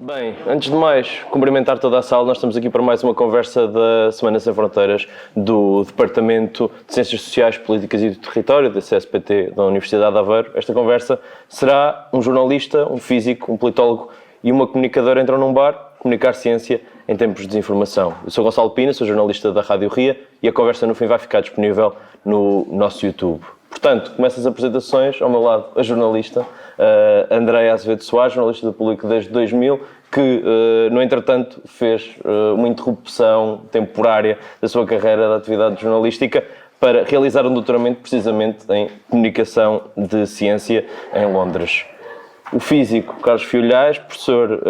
Bem, antes de mais, cumprimentar toda a sala. Nós estamos aqui para mais uma conversa da Semana Sem Fronteiras do Departamento de Ciências Sociais, Políticas e do Território, da CSPT, da Universidade de Aveiro. Esta conversa será um jornalista, um físico, um politólogo e uma comunicadora entram num bar, comunicar ciência em tempos de desinformação. Eu sou Gonçalo Pina, sou jornalista da Rádio Ria e a conversa no fim vai ficar disponível no nosso YouTube. Portanto, começo as apresentações. Ao meu lado, a jornalista Andreia Azevedo Soares, jornalista do Público desde 2000, que, no entretanto, fez uma interrupção temporária da sua carreira de atividade jornalística para realizar um doutoramento precisamente em Comunicação de Ciência em Londres. O físico Carlos Fiolhais, professor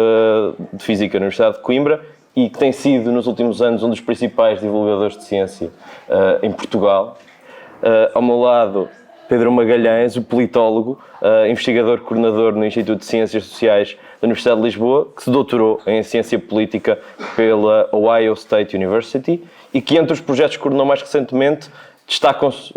de Física na Universidade de Coimbra e que tem sido, nos últimos anos, um dos principais divulgadores de ciência em Portugal. Ao meu lado, Pedro Magalhães, o politólogo, investigador coordenador no Instituto de Ciências Sociais da Universidade de Lisboa, que se doutorou em Ciência Política pela Ohio State University e que, entre os projetos que coordenou mais recentemente, destacam-se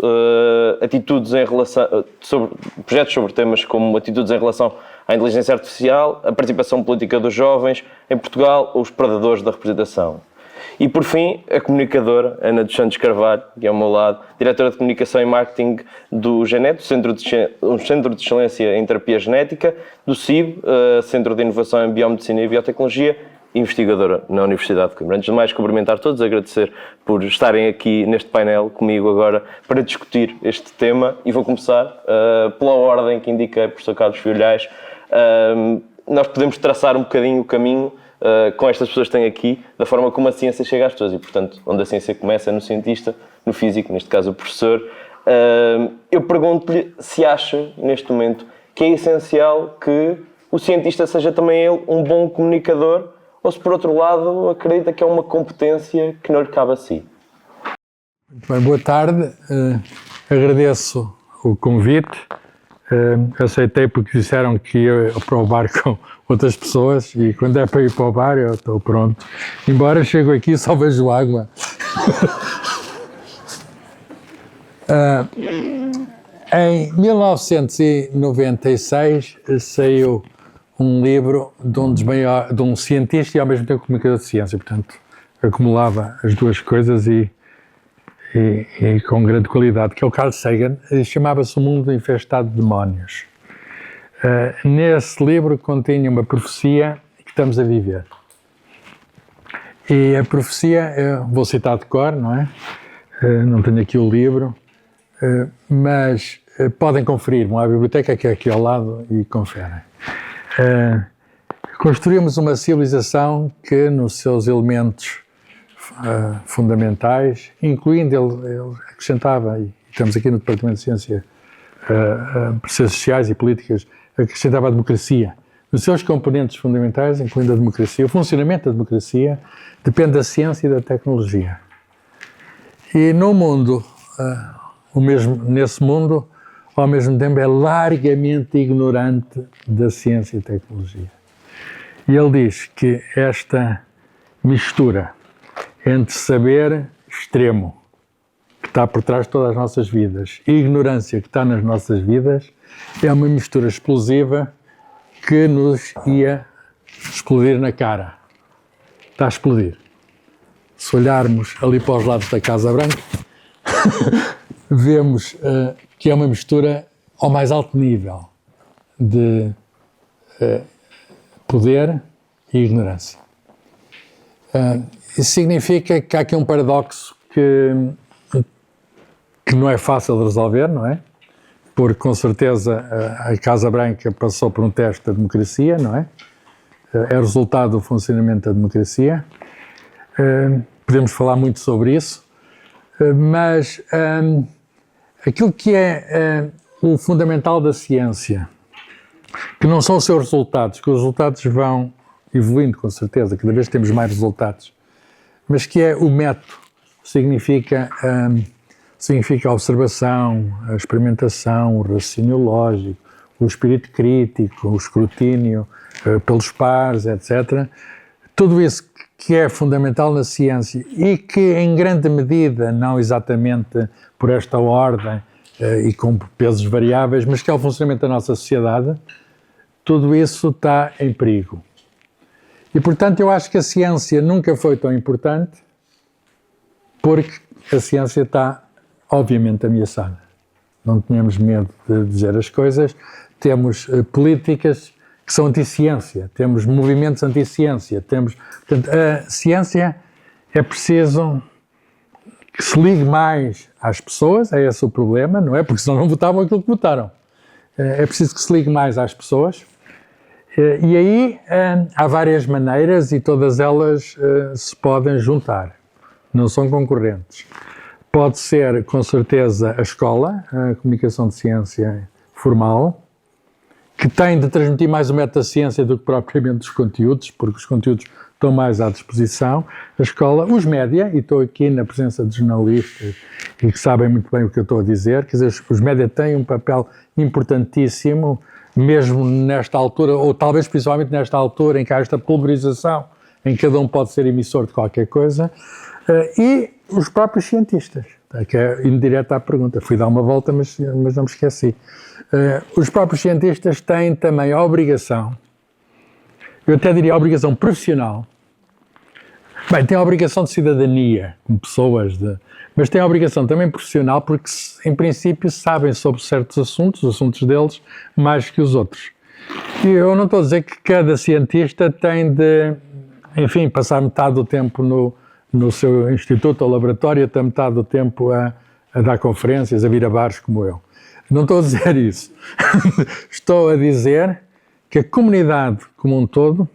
projetos sobre temas como atitudes em relação à inteligência artificial, a participação política dos jovens em Portugal ou os predadores da representação. E, por fim, a comunicadora Ana dos Santos Carvalho, que é ao meu lado, diretora de Comunicação e Marketing do GENET, um Centro de Excelência em Terapia Genética, do CIB, Centro de Inovação em Biomedicina e Biotecnologia, e investigadora na Universidade de Coimbra. Antes de mais, cumprimentar todos, agradecer por estarem aqui neste painel comigo agora para discutir este tema, e vou começar pela ordem que indiquei, professor Carlos Fiolhais. Nós podemos traçar um bocadinho o caminho com estas pessoas que têm aqui, da forma como a ciência chega às pessoas e, portanto, onde a ciência começa é no cientista, no físico, neste caso o professor. Eu pergunto-lhe se acha, neste momento, que é essencial que o cientista seja também ele um bom comunicador ou se, por outro lado, acredita que é uma competência que não lhe cabe a si. Muito bem, boa tarde. Agradeço o convite. Aceitei porque disseram que ia para o bar com outras pessoas e quando é para ir para o bar eu estou pronto. Embora chego aqui e só vejo água. Em 1996 saiu um livro de um cientista e ao mesmo tempo comunicador de ciência, portanto acumulava as duas coisas e com grande qualidade, que é o Carl Sagan. Chamava-se O Mundo Infestado de Demónios. Nesse livro continha uma profecia que estamos a viver. E a profecia, eu vou citar de cor, não é? Não tenho aqui o livro, mas podem conferir, vão à biblioteca que é aqui ao lado e conferem. Construímos uma civilização que, nos seus elementos fundamentais, incluindo, ele acrescentava, e estamos aqui no Departamento de Ciências Sociais e Políticas, acrescentava a democracia. Nos seus componentes fundamentais, incluindo a democracia, o funcionamento da democracia depende da ciência e da tecnologia. E no mundo, nesse mundo, ao mesmo tempo, é largamente ignorante da ciência e tecnologia. E ele diz que esta mistura entre saber extremo, que está por trás de todas as nossas vidas, e ignorância, que está nas nossas vidas, é uma mistura explosiva que nos ia explodir na cara. Está a explodir. Se olharmos ali para os lados da Casa Branca, vemos que é uma mistura ao mais alto nível de poder e ignorância. Isso significa que há aqui um paradoxo que não é fácil de resolver, não é? Porque, com certeza, a Casa Branca passou por um teste da democracia, não é? É resultado do funcionamento da democracia. Podemos falar muito sobre isso, mas aquilo que é o fundamental da ciência, que não são os seus resultados, que os resultados vão evoluindo, com certeza, cada vez temos mais resultados, mas que é o método, significa a observação, a experimentação, o raciocínio lógico, o espírito crítico, o escrutínio pelos pares, etc. Tudo isso que é fundamental na ciência e que, em grande medida, não exatamente por esta ordem e com pesos variáveis, mas que é o funcionamento da nossa sociedade, tudo isso está em perigo. E, portanto, eu acho que a ciência nunca foi tão importante porque a ciência está, obviamente, ameaçada. Não tenhamos medo de dizer as coisas. Temos políticas que são anti-ciência, temos movimentos anti-ciência, portanto, a ciência é preciso que se ligue mais às pessoas, é esse o problema, não é? Porque senão não votavam aquilo que votaram. É preciso que se ligue mais às pessoas. E aí há várias maneiras e todas elas se podem juntar. Não são concorrentes. Pode ser, com certeza, a escola, a comunicação de ciência formal, que tem de transmitir mais o método da ciência do que propriamente os conteúdos, porque os conteúdos estão mais à disposição. A escola, os média, e estou aqui na presença de jornalistas e que sabem muito bem o que eu estou a dizer, quer dizer, os média têm um papel importantíssimo, mesmo nesta altura, ou talvez principalmente nesta altura em que há esta pulverização, em que cada um pode ser emissor de qualquer coisa, e os próprios cientistas, que é indireta à pergunta. Fui dar uma volta, mas não me esqueci. Os próprios cientistas têm também a obrigação, eu até diria a obrigação profissional, bem, têm a obrigação de cidadania, como pessoas, mas têm a obrigação também profissional porque, em princípio, sabem sobre certos assuntos, os assuntos deles, mais que os outros. E eu não estou a dizer que cada cientista tem de, enfim, passar metade do tempo no seu instituto ou laboratório, até metade do tempo a dar conferências, a vir a bares como eu. Não estou a dizer isso. Estou a dizer que a comunidade como um todo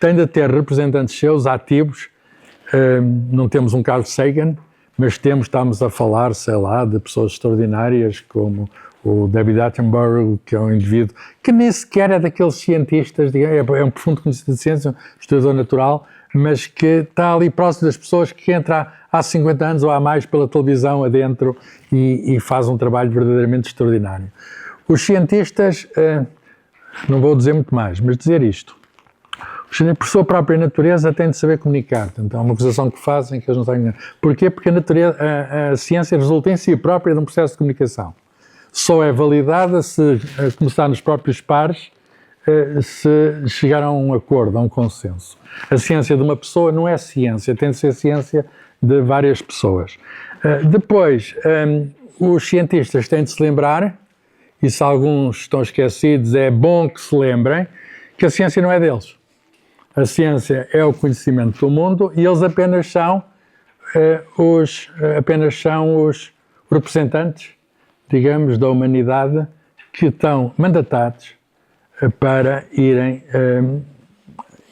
tem de ter representantes seus ativos. Não temos um Carl Sagan, mas estamos a falar, sei lá, de pessoas extraordinárias como o David Attenborough, que é um indivíduo que nem sequer é daqueles cientistas, é um profundo conhecedor de ciência, um estudador natural, mas que está ali próximo das pessoas, que entra há 50 anos ou há mais pela televisão adentro e faz um trabalho verdadeiramente extraordinário. Os cientistas, não vou dizer muito mais, mas dizer isto, os cientistas, por sua própria natureza, têm de saber comunicar. Portanto, é uma acusação que fazem que eles não têm. Porquê? Porque a ciência resulta em si própria de um processo de comunicação. Só é validada se começar nos próprios pares, se chegar a um acordo, a um consenso. A ciência de uma pessoa não é ciência, tem de ser ciência de várias pessoas. Depois, os cientistas têm de se lembrar, e se alguns estão esquecidos, é bom que se lembrem, que a ciência não é deles. A ciência é o conhecimento do mundo e eles apenas são os representantes, digamos, da humanidade que estão mandatados para irem...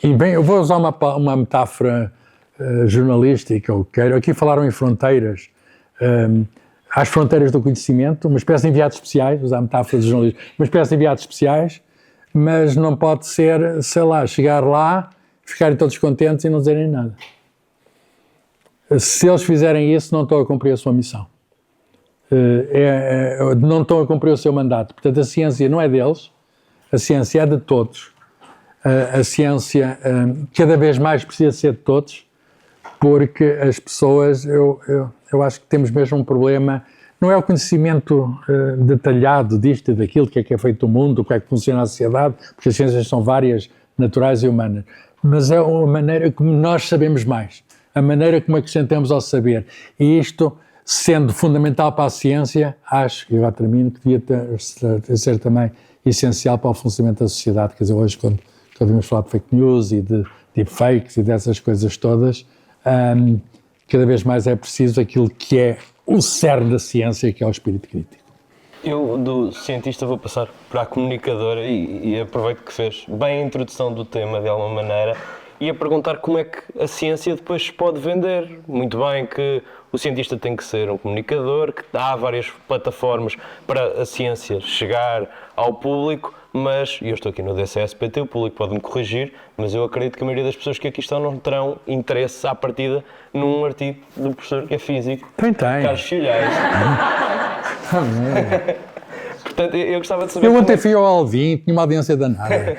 E bem, eu vou usar uma metáfora jornalística, ou quero. Aqui falaram em fronteiras. Às fronteiras do conhecimento, uma espécie de enviados especiais, usar a metáfora de jornalismo, uma espécie de enviados especiais, mas não pode ser, sei lá, chegar lá, ficarem todos contentes e não dizerem nada. Se eles fizerem isso, não estão a cumprir a sua missão. Não estão a cumprir o seu mandato. Portanto, a ciência não é deles, a ciência é de todos. A ciência cada vez mais precisa ser de todos, porque as pessoas, eu acho que temos mesmo um problema, não é o conhecimento detalhado disto e daquilo, que é feito o mundo, como é que funciona a sociedade, porque as ciências são várias, naturais e humanas, mas é a maneira como nós sabemos mais, a maneira como acrescentamos ao saber. E isto, sendo fundamental para a ciência, acho, e agora termino, que devia ser também essencial para o funcionamento da sociedade. Quer dizer, hoje, quando ouvimos falar de fake news e de deepfakes e dessas coisas todas, cada vez mais é preciso aquilo que é o cerne da ciência, que é o espírito crítico. Eu, do cientista, vou passar para a comunicadora e aproveito que fez bem a introdução do tema, de alguma maneira, e a perguntar como é que a ciência depois se pode vender. Muito bem que o cientista tem que ser um comunicador, que há várias plataformas para a ciência chegar ao público, mas, e eu estou aqui no DCSPT, o público pode-me corrigir, mas eu acredito que a maioria das pessoas que aqui estão não terão interesse à partida num artigo do professor que é físico, Carlos Filhais. Portanto, eu gostava de saber... Eu ontem fui ao Alvin, tinha uma audiência danada.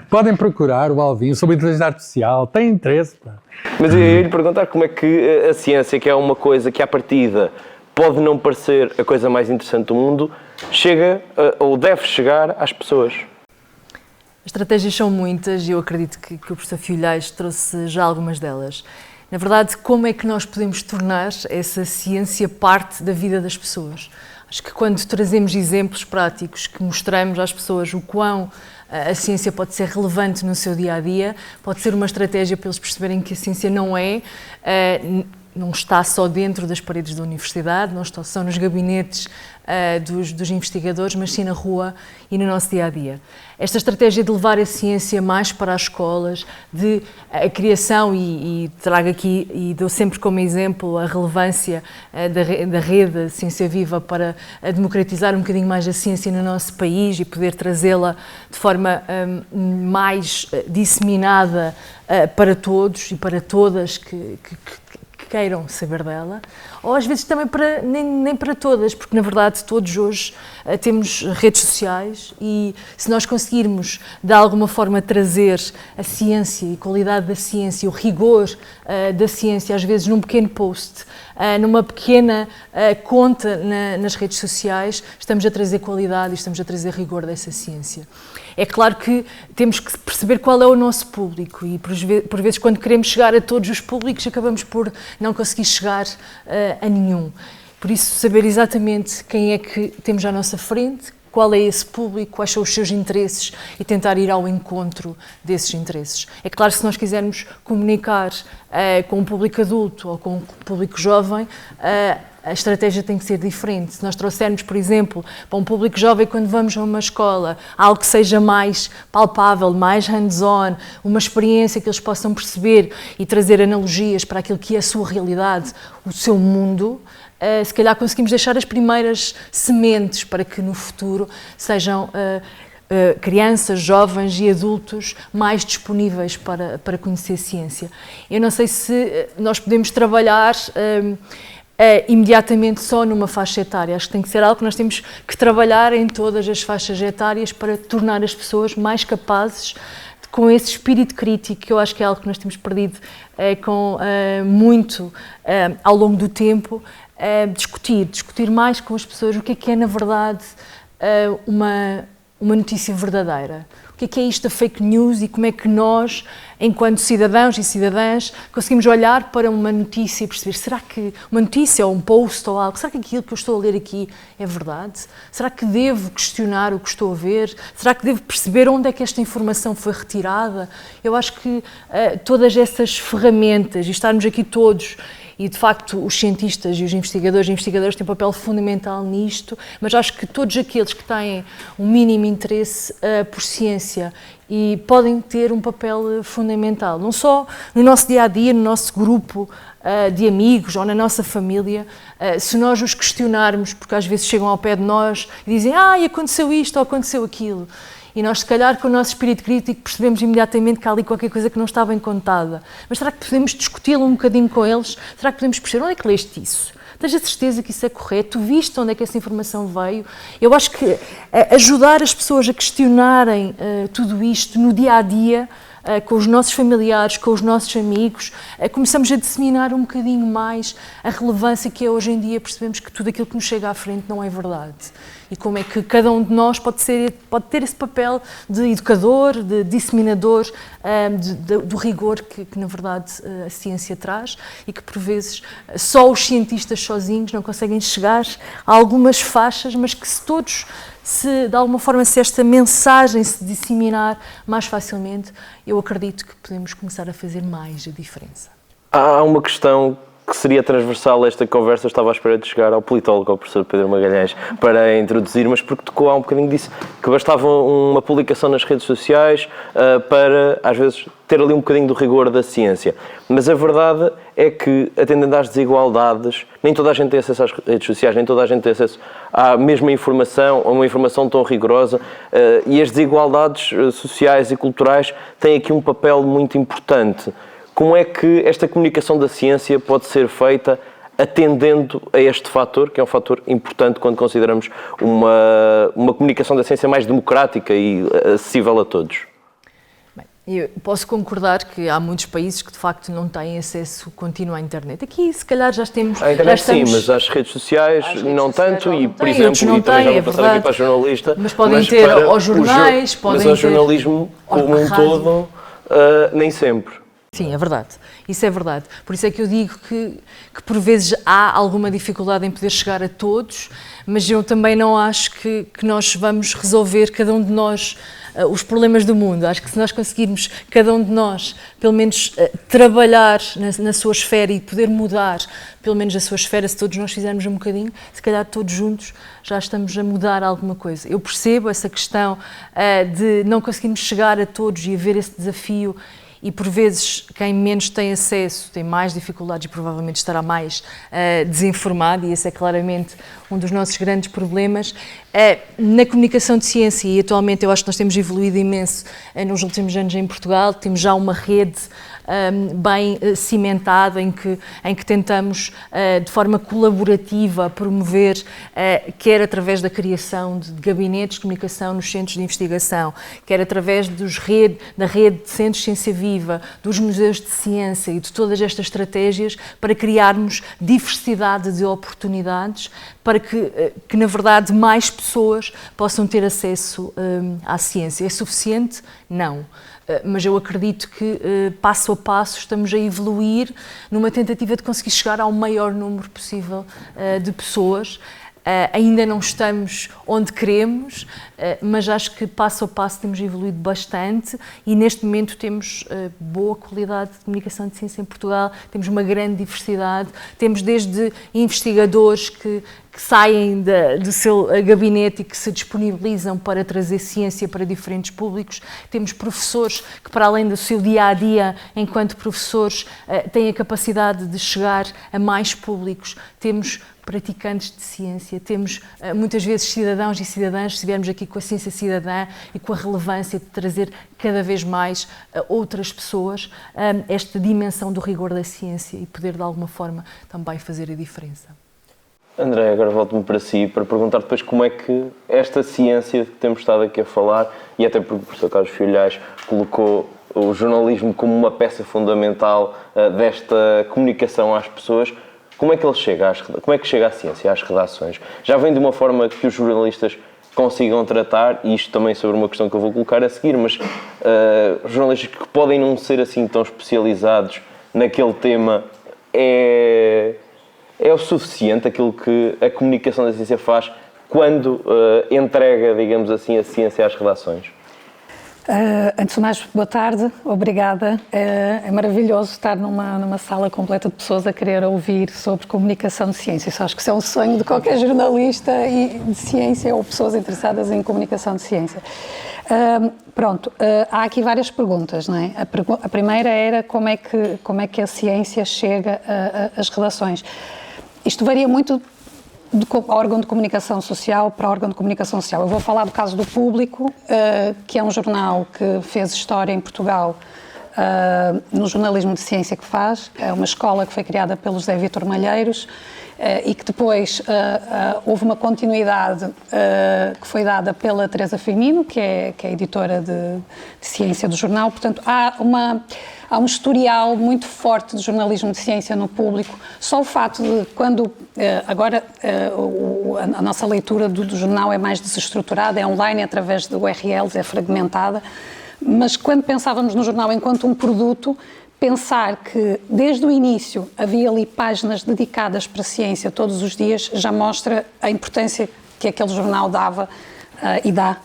Podem procurar o Alvin sobre inteligência artificial, tem interesse. Pá. Mas eu ia lhe perguntar como é que a ciência, que é uma coisa que à partida pode não parecer a coisa mais interessante do mundo, chega ou deve chegar às pessoas. estratégias são muitas e eu acredito que o professor Filhais trouxe já algumas delas. Na verdade, como é que nós podemos tornar essa ciência parte da vida das pessoas? Acho que quando trazemos exemplos práticos, que mostramos às pessoas o quão a ciência pode ser relevante no seu dia-a-dia, pode ser uma estratégia para eles perceberem que a ciência não está só dentro das paredes da universidade, não está só nos gabinetes dos investigadores, mas sim na rua e no nosso dia-a-dia. Esta estratégia de levar a ciência mais para as escolas, de a criação, e trago aqui, e dou sempre como exemplo a relevância da rede Ciência Viva para democratizar um bocadinho mais a ciência no nosso país e poder trazê-la de forma mais disseminada para todos e para todas que queiram saber dela, ou às vezes também nem para todas, porque na verdade todos hoje temos redes sociais e se nós conseguirmos de alguma forma trazer a ciência e a qualidade da ciência, o rigor da ciência, às vezes num pequeno post, numa pequena conta nas redes sociais, estamos a trazer qualidade e estamos a trazer rigor dessa ciência. É claro que temos que perceber qual é o nosso público e, por vezes, quando queremos chegar a todos os públicos, acabamos por não conseguir chegar a nenhum. Por isso, saber exatamente quem é que temos à nossa frente, qual é esse público, quais são os seus interesses e tentar ir ao encontro desses interesses. É claro que se nós quisermos comunicar com um público adulto ou com um público jovem, a estratégia tem que ser diferente. Se nós trouxermos, por exemplo, para um público jovem, quando vamos a uma escola, algo que seja mais palpável, mais hands-on, uma experiência que eles possam perceber e trazer analogias para aquilo que é a sua realidade, o seu mundo, se calhar conseguimos deixar as primeiras sementes para que no futuro sejam crianças, jovens e adultos mais disponíveis para conhecer ciência. Eu não sei se nós podemos trabalhar imediatamente só numa faixa etária. Acho que tem que ser algo que nós temos que trabalhar em todas as faixas etárias para tornar as pessoas mais capazes com esse espírito crítico, que eu acho que é algo que nós temos perdido muito ao longo do tempo, discutir mais com as pessoas o que é na verdade uma notícia verdadeira. O que é isto da fake news e como é que nós, enquanto cidadãos e cidadãs, conseguimos olhar para uma notícia e perceber, será que uma notícia ou um post ou algo, será que aquilo que eu estou a ler aqui é verdade? Será que devo questionar o que estou a ver? Será que devo perceber onde é que esta informação foi retirada? Eu acho que todas essas ferramentas, e estarmos aqui todos, e de facto os cientistas e os investigadores têm um papel fundamental nisto, mas acho que todos aqueles que têm um mínimo interesse por ciência e podem ter um papel fundamental, não só no nosso dia-a-dia, no nosso grupo de amigos ou na nossa família, se nós os questionarmos, porque às vezes chegam ao pé de nós e dizem aconteceu isto ou aconteceu aquilo. E nós, se calhar, com o nosso espírito crítico, percebemos imediatamente que há ali qualquer coisa que não está bem contada. Mas será que podemos discuti-lo um bocadinho com eles? Será que podemos perceber onde é que leste isso? Tens a certeza que isso é correto? Tu viste onde é que essa informação veio? Eu acho que ajudar as pessoas a questionarem tudo isto no dia-a-dia, com os nossos familiares, com os nossos amigos, começamos a disseminar um bocadinho mais a relevância que é hoje em dia, percebemos que tudo aquilo que nos chega à frente não é verdade. E como é que cada um de nós pode ter esse papel de educador, de disseminador do rigor que na verdade a ciência traz e que por vezes só os cientistas sozinhos não conseguem chegar a algumas faixas, mas que se de alguma forma se esta mensagem se disseminar mais facilmente, eu acredito que podemos começar a fazer mais a diferença. Há uma questão que seria transversal a esta conversa, eu estava à espera de chegar ao politólogo, ao professor Pedro Magalhães, para introduzir, mas porque tocou há um bocadinho disso, que bastava uma publicação nas redes sociais para, às vezes, ter ali um bocadinho do rigor da ciência. Mas a verdade é que, atendendo às desigualdades, nem toda a gente tem acesso às redes sociais, nem toda a gente tem acesso à mesma informação, a uma informação tão rigorosa, e as desigualdades sociais e culturais têm aqui um papel muito importante. Como é que esta comunicação da ciência pode ser feita atendendo a este fator, que é um fator importante quando consideramos uma comunicação da ciência mais democrática e acessível a todos? Bem, Eu posso concordar que há muitos países que de facto não têm acesso contínuo à internet. Aqui se calhar já temos... A internet sim, mas às redes sociais não tanto e, por exemplo, não e também já têm, vou passar aqui para a jornalista, mas podem ter para aos jornais, podem mas ao ter jornalismo como um rádio. todo, nem sempre. Sim, é verdade. Isso é verdade. Por isso é que eu digo que por vezes há alguma dificuldade em poder chegar a todos, mas eu também não acho que nós vamos resolver, cada um de nós, os problemas do mundo. Acho que se nós conseguirmos, cada um de nós, pelo menos trabalhar na sua esfera e poder mudar, pelo menos a sua esfera, se todos nós fizermos um bocadinho, se calhar todos juntos já estamos a mudar alguma coisa. Eu percebo essa questão de não conseguirmos chegar a todos e haver esse desafio. E, por vezes, quem menos tem acesso tem mais dificuldades e provavelmente estará mais desinformado, e esse é claramente um dos nossos grandes problemas. Na comunicação de ciência, e atualmente eu acho que nós temos evoluído imenso nos últimos anos em Portugal, temos já uma rede bem cimentada em que tentamos, de forma colaborativa, promover, quer através da criação de gabinetes de comunicação nos centros de investigação, quer através da rede de centros de ciência viva, dos museus de ciência e de todas estas estratégias para criarmos diversidade de oportunidades para que na verdade, mais pessoas possam ter acesso à ciência. É suficiente? Não. Mas eu acredito que, passo a passo, estamos a evoluir numa tentativa de conseguir chegar ao maior número possível de pessoas. Ainda não estamos onde queremos, mas acho que passo a passo temos evoluído bastante e neste momento temos boa qualidade de comunicação de ciência em Portugal, temos uma grande diversidade, temos desde investigadores que saem do seu gabinete e que se disponibilizam para trazer ciência para diferentes públicos, temos professores que, para além do seu dia-a-dia enquanto professores, têm a capacidade de chegar a mais públicos, temos praticantes de ciência, temos muitas vezes cidadãos e cidadãs, se estivermos aqui com a ciência cidadã e com a relevância de trazer cada vez mais outras pessoas esta dimensão do rigor da ciência e poder de alguma forma também fazer a diferença. André, agora volto-me para si para perguntar depois como é que esta ciência que temos estado aqui a falar, e até porque o professor Carlos Filhais colocou o jornalismo como uma peça fundamental desta comunicação às pessoas, como é que ele chega como é que chega a ciência às redações? Já vem de uma forma que os jornalistas consigam tratar, e isto também sobre uma questão que eu vou colocar a seguir, mas jornalistas que podem não ser assim tão especializados naquele tema, é o suficiente aquilo que a comunicação da ciência faz quando entrega, digamos assim, a ciência às redações? Antes de mais, boa tarde, obrigada. É maravilhoso estar numa sala completa de pessoas a querer ouvir sobre comunicação de ciência. Acho que isso é um sonho de qualquer jornalista de ciência ou pessoas interessadas em comunicação de ciência. Há aqui várias perguntas, não é? A primeira era como é que a ciência chega às redações. Isto varia muito de órgão de comunicação social para órgão de comunicação social. Eu vou falar do caso do Público, que é um jornal que fez história em Portugal no jornalismo de ciência que faz. É uma escola que foi criada pelo José Vítor Malheiros e que depois houve uma continuidade que foi dada pela Teresa Firmino, que é editora de ciência do jornal. Portanto, há um historial muito forte de jornalismo de ciência no Público. Só o fato de quando... Agora, a nossa leitura do jornal é mais desestruturada, é online, através de URLs, é fragmentada. Mas quando pensávamos no jornal enquanto um produto, pensar que desde o início havia ali páginas dedicadas para a ciência todos os dias, já mostra a importância que aquele jornal dava e dá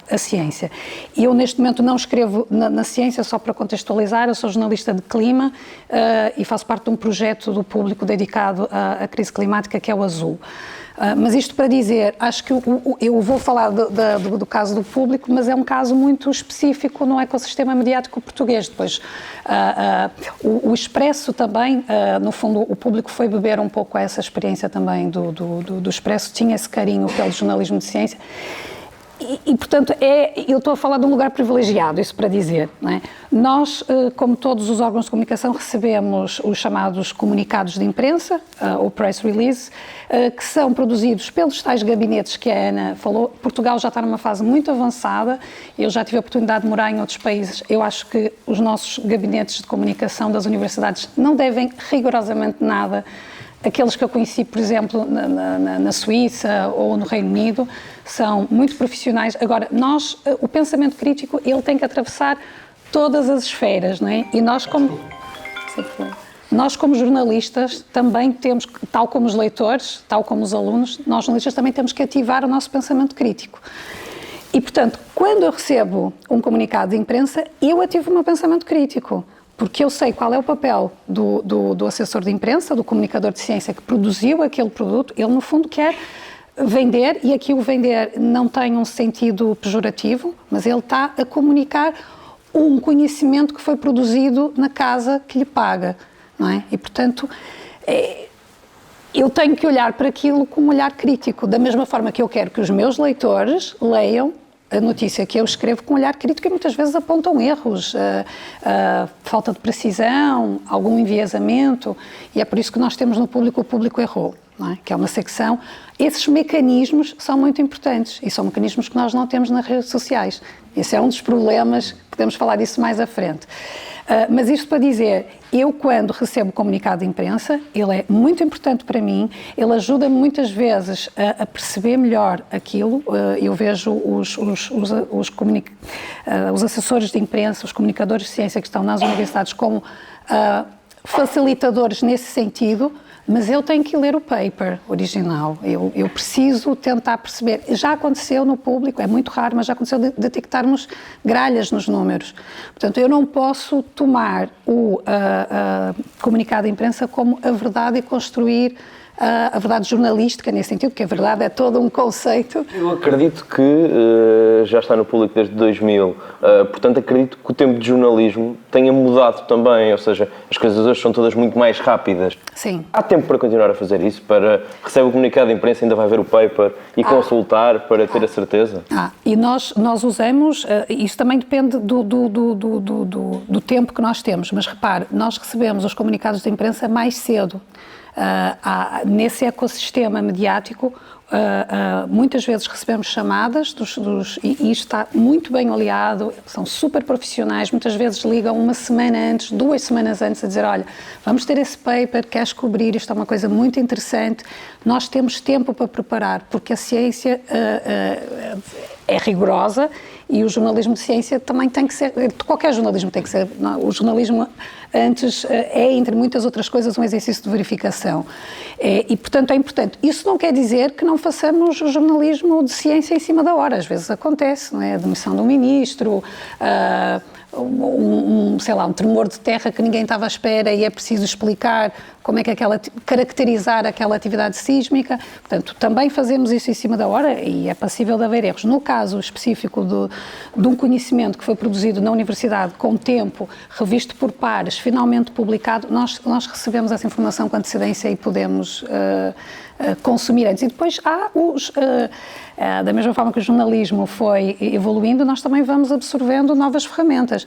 a ciência. E eu neste momento não escrevo na ciência, só para contextualizar, eu sou jornalista de clima e faço parte de um projeto do Público dedicado à crise climática, que é o Azul. Mas isto para dizer, acho que eu vou falar do caso do Público, mas é um caso muito específico no ecossistema mediático português. Depois, o Expresso também, no fundo, o Público foi beber um pouco a essa experiência também do Expresso, tinha esse carinho pelo jornalismo de ciência. portanto, eu estou a falar de um lugar privilegiado, isso para dizer, não é? Nós, como todos os órgãos de comunicação, recebemos os chamados comunicados de imprensa, ou press release, que são produzidos pelos tais gabinetes que a Ana falou. Portugal já está numa fase muito avançada, eu já tive a oportunidade de morar em outros países. Eu acho que os nossos gabinetes de comunicação das universidades não devem rigorosamente nada. Aqueles que eu conheci, por exemplo, na Suíça ou no Reino Unido, são muito profissionais. Agora, o pensamento crítico, ele tem que atravessar todas as esferas, não é? E nós como jornalistas, também temos, tal como os leitores, tal como os alunos, nós jornalistas também temos que ativar o nosso pensamento crítico. E, portanto, quando eu recebo um comunicado de imprensa, eu ativo o meu pensamento crítico. Porque eu sei qual é o papel do assessor de imprensa, do comunicador de ciência que produziu aquele produto. Ele, no fundo, quer vender, e aqui o vender não tem um sentido pejorativo, mas ele está a comunicar um conhecimento que foi produzido na casa que lhe paga, não é? E, portanto, eu tenho que olhar para aquilo com um olhar crítico, da mesma forma que eu quero que os meus leitores leiam a notícia que eu escrevo com um olhar crítico, e muitas vezes apontam erros, falta de precisão, algum enviesamento, e é por isso que nós temos no público o Público Errou, não é? Que é uma secção. Esses mecanismos são muito importantes e são mecanismos que nós não temos nas redes sociais. Esse é um dos problemas, podemos falar disso mais à frente. Mas isto para dizer, eu quando recebo comunicado de imprensa, ele é muito importante para mim, ele ajuda-me muitas vezes a perceber melhor aquilo. Eu vejo os assessores de imprensa, os comunicadores de ciência que estão nas universidades como facilitadores nesse sentido, mas eu tenho que ler o paper original, eu preciso tentar perceber. Já aconteceu no público, é muito raro, mas já aconteceu de detectarmos gralhas nos números. Portanto, eu não posso tomar o comunicado de imprensa como a verdade e construir a verdade jornalística nesse sentido, porque a verdade é todo um conceito. Eu acredito que já está no público desde 2000, portanto acredito que o tempo de jornalismo tenha mudado também, ou seja, as coisas hoje são todas muito mais rápidas. Sim. Há tempo para continuar a fazer isso? Recebe o comunicado de imprensa, ainda vai ver o paper e consultar para ter a certeza? E nós usamos, isso também depende do tempo que nós temos, mas repare, nós recebemos os comunicados de imprensa mais cedo. Nesse ecossistema mediático, muitas vezes recebemos chamadas e isto está muito bem oleado, são super profissionais, muitas vezes ligam uma semana antes, 2 semanas antes a dizer, olha, vamos ter esse paper, queres cobrir, isto é uma coisa muito interessante, nós temos tempo para preparar, porque a ciência é rigorosa e o jornalismo de ciência também tem que ser, qualquer jornalismo tem que ser, o jornalismo antes entre muitas outras coisas, um exercício de verificação. E, portanto, é importante. Isso não quer dizer que não façamos jornalismo de ciência em cima da hora. Às vezes acontece, não é? A demissão de um ministro, sei lá, um tremor de terra que ninguém estava à espera e é preciso explicar como é que caracterizar aquela atividade sísmica. Portanto, também fazemos isso em cima da hora e é passível de haver erros. No caso específico de um conhecimento que foi produzido na universidade com tempo, revisto por pares, finalmente publicado, nós recebemos essa informação com antecedência e podemos consumir antes. E depois há da mesma forma que o jornalismo foi evoluindo, nós também vamos absorvendo novas ferramentas.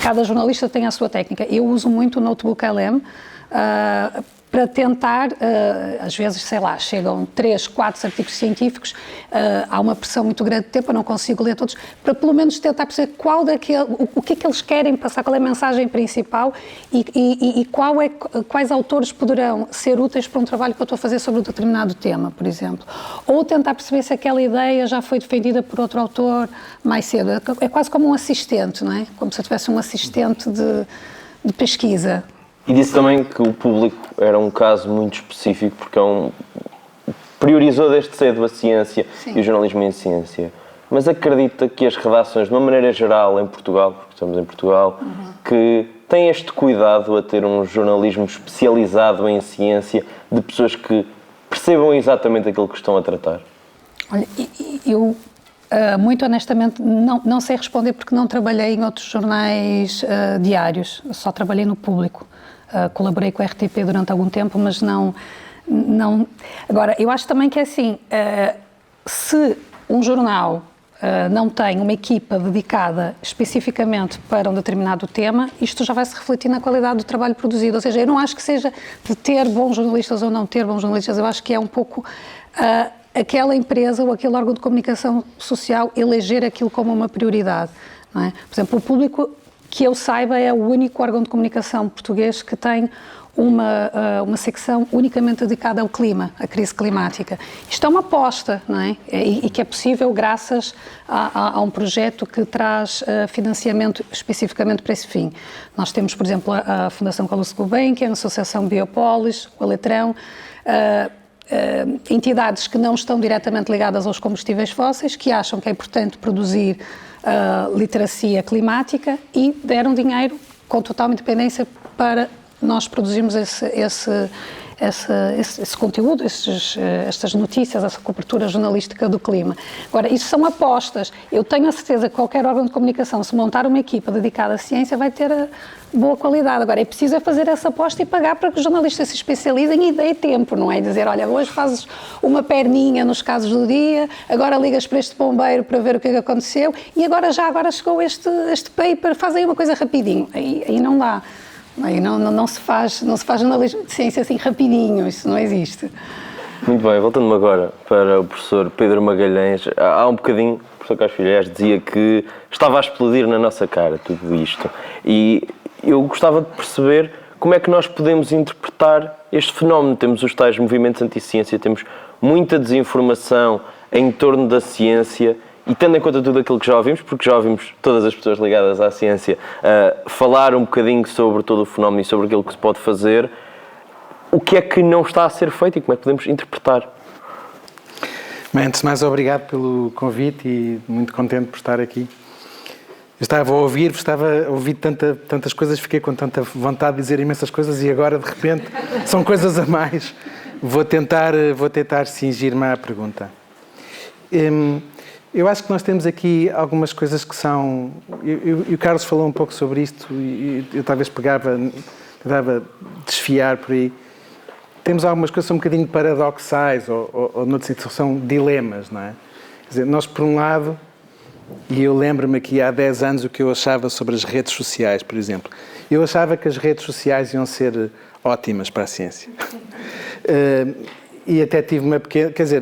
Cada jornalista tem a sua técnica. Eu uso muito o Notebook LM para tentar, às vezes, sei lá, chegam 3, 4 artigos científicos, há uma pressão muito grande de tempo, eu não consigo ler todos, para pelo menos tentar perceber o que é que eles querem passar, qual é a mensagem principal e quais autores poderão ser úteis para um trabalho que eu estou a fazer sobre um determinado tema, por exemplo. Ou tentar perceber se aquela ideia já foi defendida por outro autor mais cedo. É quase como um assistente, não é? Como se eu tivesse um assistente de pesquisa. E disse também que o público era um caso muito específico, porque priorizou desde cedo a ciência. Sim. E o jornalismo em ciência. Mas acredita que as redações, de uma maneira geral, em Portugal, porque estamos em Portugal, que têm este cuidado a ter um jornalismo especializado em ciência, de pessoas que percebam exatamente aquilo que estão a tratar? Olha, eu... muito honestamente, não sei responder porque não trabalhei em outros jornais diários, só trabalhei no Público. Colaborei com a RTP durante algum tempo, mas não... Agora, eu acho também que é assim, se um jornal não tem uma equipa dedicada especificamente para um determinado tema, isto já vai se refletir na qualidade do trabalho produzido. Ou seja, eu não acho que seja de ter bons jornalistas ou não ter bons jornalistas, eu acho que é um pouco aquela empresa ou aquele órgão de comunicação social eleger aquilo como uma prioridade. Não é? Por exemplo, o Público, que eu saiba, é o único órgão de comunicação português que tem uma secção unicamente dedicada ao clima, à crise climática. Isto é uma aposta, não é? E que é possível graças a um projeto que traz financiamento especificamente para esse fim. Nós temos, por exemplo, a Fundação Carlos Gulbenkian, a Associação Biopolis, o Aletrão, entidades que não estão diretamente ligadas aos combustíveis fósseis, que acham que é importante produzir literacia climática e deram dinheiro com total independência para nós produzimos esse conteúdo, estas notícias, essa cobertura jornalística do clima. Agora, isso são apostas. Eu tenho a certeza que qualquer órgão de comunicação, se montar uma equipa dedicada à ciência, vai ter boa qualidade. Agora, é preciso fazer essa aposta e pagar para que os jornalistas se especializem e dê tempo, não é? Dizer, olha, hoje fazes uma perninha nos casos do dia, agora ligas para este bombeiro para ver o que é que aconteceu e agora chegou este paper, faz aí uma coisa rapidinho. Aí não dá. Aí não se faz jornalismo de ciência assim rapidinho, isso não existe. Muito bem, voltando-me agora para o professor Pedro Magalhães, há um bocadinho, o professor Carlos Filhais dizia que estava a explodir na nossa cara tudo isto e eu gostava de perceber como é que nós podemos interpretar este fenómeno. Temos os tais movimentos anti-ciência, temos muita desinformação em torno da ciência. E tendo em conta tudo aquilo que já ouvimos, porque já ouvimos todas as pessoas ligadas à ciência falar um bocadinho sobre todo o fenómeno e sobre aquilo que se pode fazer, o que é que não está a ser feito e como é que podemos interpretar? Bem, antes de mais, obrigado pelo convite e muito contente por estar aqui. Eu estava a ouvir tantas coisas, fiquei com tanta vontade de dizer imensas coisas e agora, de repente, são coisas a mais. Vou tentar cingir-me à pergunta. Eu acho que nós temos aqui algumas coisas que são... E o Carlos falou um pouco sobre isto e eu talvez tentava desfiar por aí. Temos algumas coisas que são um bocadinho paradoxais ou noutra situação, dilemas, não é? Quer dizer, nós por um lado, e eu lembro-me aqui há 10 anos o que eu achava sobre as redes sociais, por exemplo. Eu achava que as redes sociais iam ser ótimas para a ciência. E até tive uma pequena... Quer dizer,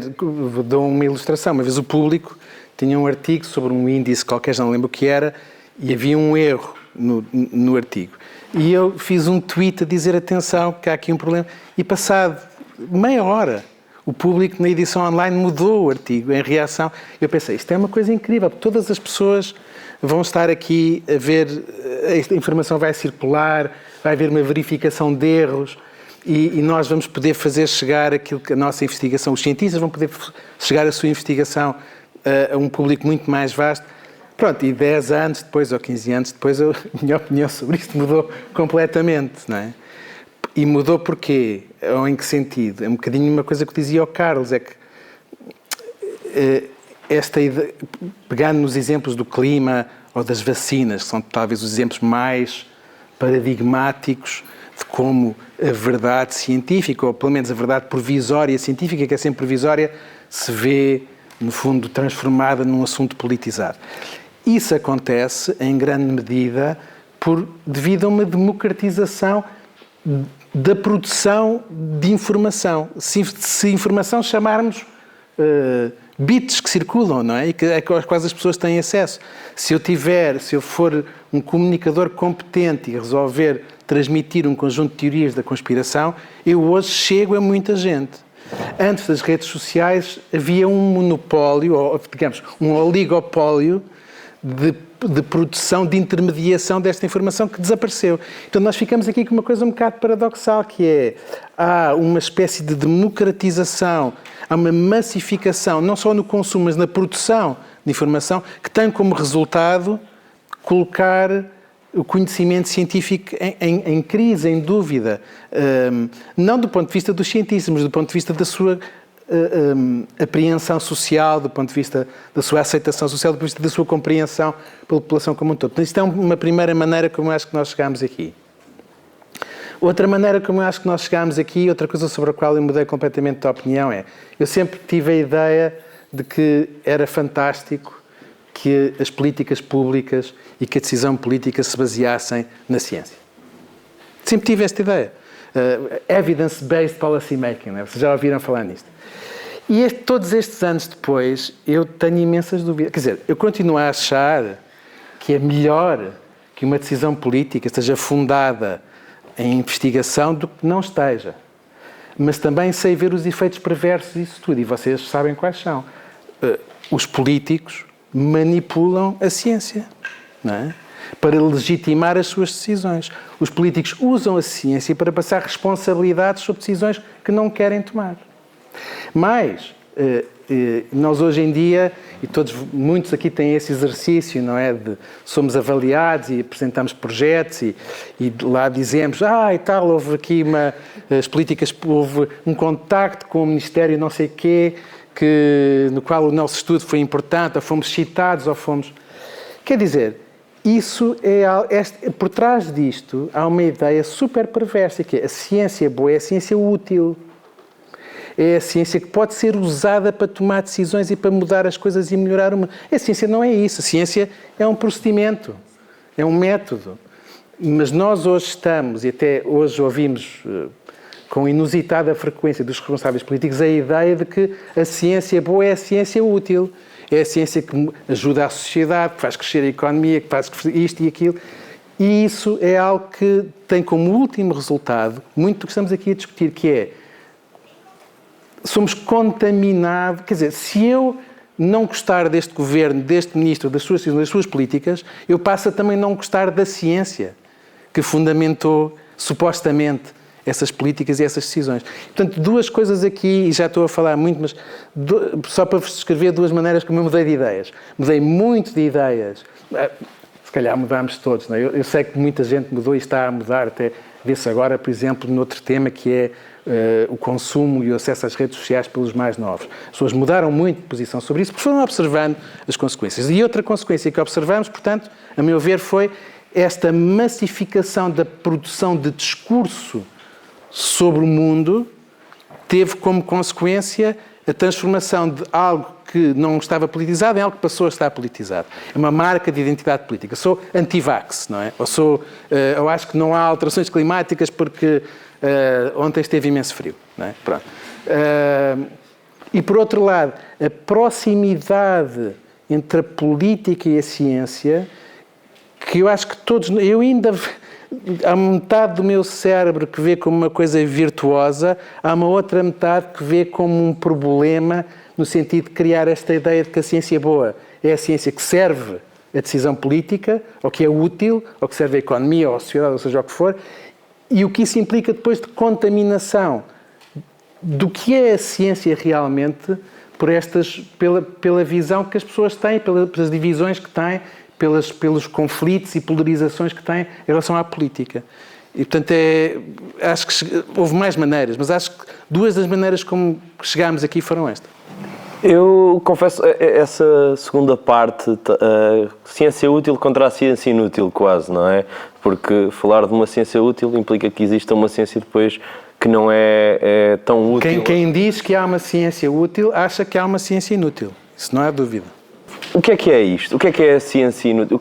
dou uma ilustração. Uma vez o Público tinha um artigo sobre um índice qualquer, já não lembro o que era, e havia um erro no artigo. E eu fiz um tweet a dizer, atenção, que há aqui um problema. E passado meia hora, o Público, na edição online, mudou o artigo em reação. Eu pensei, isto é uma coisa incrível, porque todas as pessoas vão estar aqui a ver, esta informação vai circular, vai haver uma verificação de erros, e nós vamos poder fazer chegar aquilo que a nossa investigação, os cientistas vão poder chegar a sua investigação a um público muito mais vasto. Pronto, e 10 anos depois, ou 15 anos depois, a minha opinião sobre isto mudou completamente, não é? E mudou porquê? Ou em que sentido? É um bocadinho uma coisa que dizia o Carlos, é que esta ideia, pegando nos exemplos do clima ou das vacinas, que são talvez os exemplos mais paradigmáticos de como a verdade científica, ou pelo menos a verdade provisória científica, que é sempre provisória, se vê, no fundo, transformada num assunto politizado. Isso acontece, em grande medida, devido a uma democratização da produção de informação. Se informação chamarmos bits que circulam, não é? E aos quais as pessoas têm acesso. Se eu for um comunicador competente e resolver transmitir um conjunto de teorias da conspiração, eu hoje chego a muita gente. Antes das redes sociais havia um monopólio, ou digamos, um oligopólio de produção, de intermediação desta informação que desapareceu. Então nós ficamos aqui com uma coisa um bocado paradoxal, que é, há uma espécie de democratização, há uma massificação, não só no consumo, mas na produção de informação, que tem como resultado colocar o conhecimento científico em crise, em dúvida. Não do ponto de vista dos cientistas, mas do ponto de vista da sua apreensão social, do ponto de vista da sua aceitação social, do ponto de vista da sua compreensão pela população como um todo. Portanto, isto é uma primeira maneira como eu acho que nós chegámos aqui. Outra maneira como eu acho que nós chegámos aqui, outra coisa sobre a qual eu mudei completamente de opinião é, eu sempre tive a ideia de que era fantástico que as políticas públicas e que a decisão política se baseassem na ciência. Sempre tive esta ideia. Evidence-based policy making, né? Vocês já ouviram falar nisto. E todos estes anos depois, eu tenho imensas dúvidas. Quer dizer, eu continuo a achar que é melhor que uma decisão política esteja fundada em investigação do que não esteja. Mas também sei ver os efeitos perversos disso tudo, e vocês sabem quais são. Os políticos manipulam a ciência, não é? Para legitimar as suas decisões. Os políticos usam a ciência para passar responsabilidades sobre decisões que não querem tomar. Mas nós hoje em dia, e muitos aqui têm esse exercício, não é? De somos avaliados e apresentamos projetos e lá dizemos, e tal, houve aqui as políticas, houve um contacto com o Ministério não sei quê, no qual o nosso estudo foi importante, ou fomos citados, ou fomos... Quer dizer, isso por trás disto há uma ideia super perversa, que é a ciência boa é a ciência útil. É a ciência que pode ser usada para tomar decisões e para mudar as coisas e melhorar o mundo. A ciência não é isso. A ciência é um procedimento, é um método. Mas nós hoje estamos, e até hoje ouvimos com inusitada frequência dos responsáveis políticos, a ideia de que a ciência boa é a ciência útil. É a ciência que ajuda a sociedade, que faz crescer a economia, que faz isto e aquilo. E isso é algo que tem como último resultado muito do que estamos aqui a discutir, que é somos contaminados. Quer dizer, se eu não gostar deste governo, deste ministro, das suas políticas, eu passo a também não gostar da ciência que fundamentou, supostamente, essas políticas e essas decisões. Portanto, duas coisas aqui, e já estou a falar muito, mas só para vos descrever duas maneiras como eu mudei de ideias. Mudei muito de ideias. Se calhar mudámos todos, não é? Eu sei que muita gente mudou e está a mudar, até vê-se agora, por exemplo, noutro tema que é o consumo e o acesso às redes sociais pelos mais novos. As pessoas mudaram muito de posição sobre isso porque foram observando as consequências. E outra consequência que observamos, portanto, a meu ver, foi esta massificação da produção de discurso sobre o mundo, teve como consequência a transformação de algo que não estava politizado em algo que passou a estar politizado. É uma marca de identidade política. Sou anti-vax, não é? Ou acho que não há alterações climáticas porque ontem esteve imenso frio, não é? Pronto. E, por outro lado, a proximidade entre a política e a ciência, que eu acho que eu ainda... Há metade do meu cérebro que vê como uma coisa virtuosa, há uma outra metade que vê como um problema, no sentido de criar esta ideia de que a ciência boa é a ciência que serve a decisão política, ou que é útil, ou que serve à economia, ou à sociedade, ou seja o que for, e o que isso implica depois de contaminação do que é a ciência realmente pela visão que as pessoas têm, pelas divisões que têm, pelos conflitos e polarizações que têm em relação à política. E, portanto, acho que houve mais maneiras, mas acho que duas das maneiras como chegámos aqui foram esta. Eu confesso, essa segunda parte, ciência útil contra a ciência inútil, quase, não é? Porque falar de uma ciência útil implica que exista uma ciência depois que não é tão útil. Quem diz que há uma ciência útil acha que há uma ciência inútil. Isso não há dúvida. O que é isto? O que é a ciência inútil?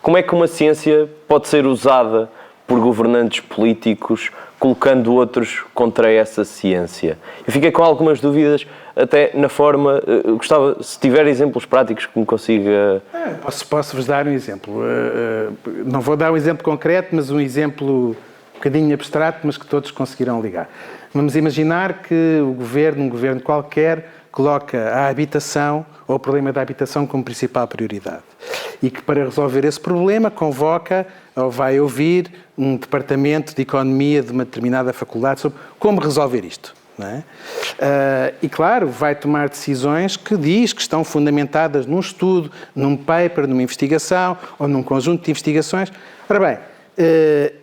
Como é que uma ciência pode ser usada por governantes políticos colocando outros contra essa ciência? Eu fiquei com algumas dúvidas até na forma... Gostava, se tiver exemplos práticos que me consiga... Posso-vos dar um exemplo. Não vou dar um exemplo concreto, mas um exemplo um bocadinho abstrato, mas que todos conseguirão ligar. Vamos imaginar que um governo qualquer, coloca a habitação ou o problema da habitação como principal prioridade. E que, para resolver esse problema, convoca ou vai ouvir um departamento de economia de uma determinada faculdade sobre como resolver isto. Não é? E, claro, vai tomar decisões que diz que estão fundamentadas num estudo, num paper, numa investigação ou num conjunto de investigações. Ora bem,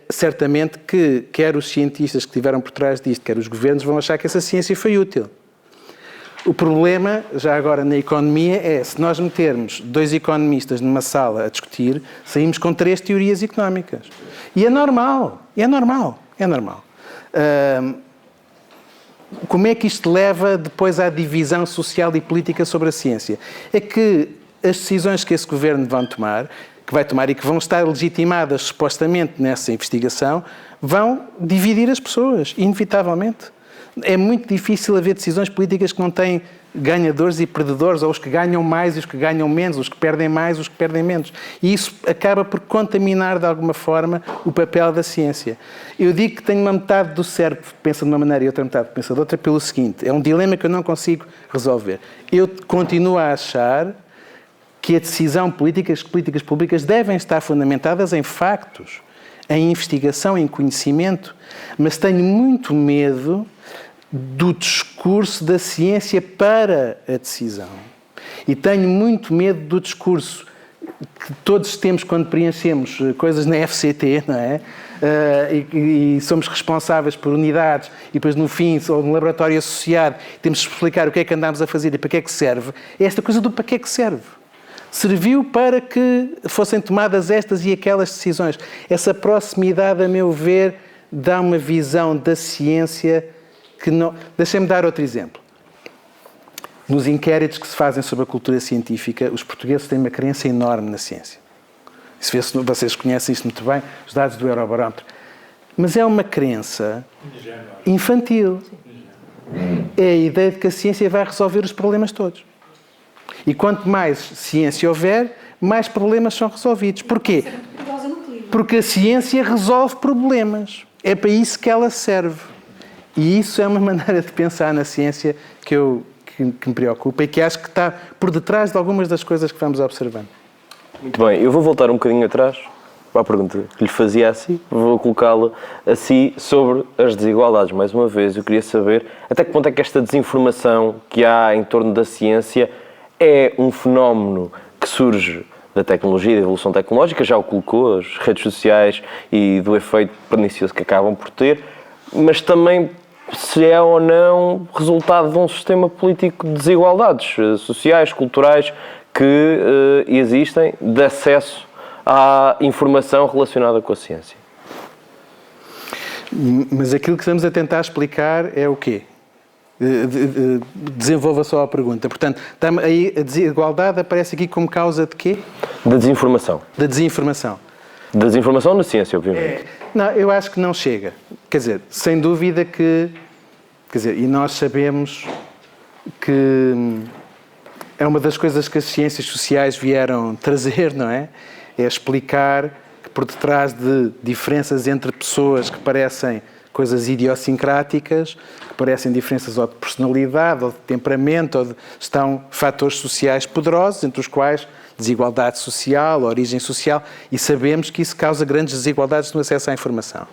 certamente que quer os cientistas que estiveram por trás disto, quer os governos, vão achar que essa ciência foi útil. O problema, já agora na economia, é se nós metermos dois economistas numa sala a discutir, saímos com 3 teorias económicas. E é normal. como é que isto leva depois à divisão social e política sobre a ciência? É que as decisões que esse governo vai tomar e que vão estar legitimadas supostamente nessa investigação, vão dividir as pessoas, inevitavelmente. É muito difícil haver decisões políticas que não têm ganhadores e perdedores, ou os que ganham mais e os que ganham menos, os que perdem mais e os que perdem menos. E isso acaba por contaminar, de alguma forma, o papel da ciência. Eu digo que tenho uma metade do cérebro que pensa de uma maneira e outra metade que pensa de outra pelo seguinte, é um dilema que eu não consigo resolver. Eu continuo a achar que a decisão política, as políticas públicas devem estar fundamentadas em factos, em investigação, em conhecimento, mas tenho muito medo do discurso da ciência para a decisão. E tenho muito medo do discurso que todos temos quando preenchemos coisas na FCT, não é? E somos responsáveis por unidades e depois no fim, ou no laboratório associado, temos de explicar o que é que andamos a fazer e para que é que serve. É esta coisa do para que é que serve. Serviu para que fossem tomadas estas e aquelas decisões. Essa proximidade, a meu ver, dá uma visão da ciência que não... Deixem-me dar outro exemplo. Nos inquéritos que se fazem sobre a cultura científica, os portugueses têm uma crença enorme na ciência. Se vocês conhecem isto muito bem, os dados do Eurobarómetro. Mas é uma crença infantil. É a ideia de que a ciência vai resolver os problemas todos. E quanto mais ciência houver, mais problemas são resolvidos. Porquê? Porque a ciência resolve problemas. É para isso que ela serve. E isso é uma maneira de pensar na ciência que me preocupa e que acho que está por detrás de algumas das coisas que vamos observando. Muito bem, eu vou voltar um bocadinho atrás para a pergunta que lhe fazia a si, vou colocá-la a si sobre as desigualdades. Mais uma vez, eu queria saber até que ponto é que esta desinformação que há em torno da ciência é um fenómeno que surge da tecnologia, da evolução tecnológica, já o colocou, as redes sociais e do efeito pernicioso que acabam por ter, mas também se é ou não resultado de um sistema político de desigualdades sociais, culturais, que existem de acesso à informação relacionada com a ciência. Mas aquilo que estamos a tentar explicar é o quê? Desenvolva só a pergunta. Portanto, aí a desigualdade aparece aqui como causa de quê? Da desinformação. Da desinformação. Da desinformação na ciência, obviamente. Não, eu acho que não chega. Quer dizer, sem dúvida que... Quer dizer, e nós sabemos que é uma das coisas que as ciências sociais vieram trazer, não é? É explicar que por detrás de diferenças entre pessoas que parecem coisas idiosincráticas, que parecem diferenças ou de personalidade, ou de temperamento, estão fatores sociais poderosos, entre os quais desigualdade social, origem social, e sabemos que isso causa grandes desigualdades no acesso à informação.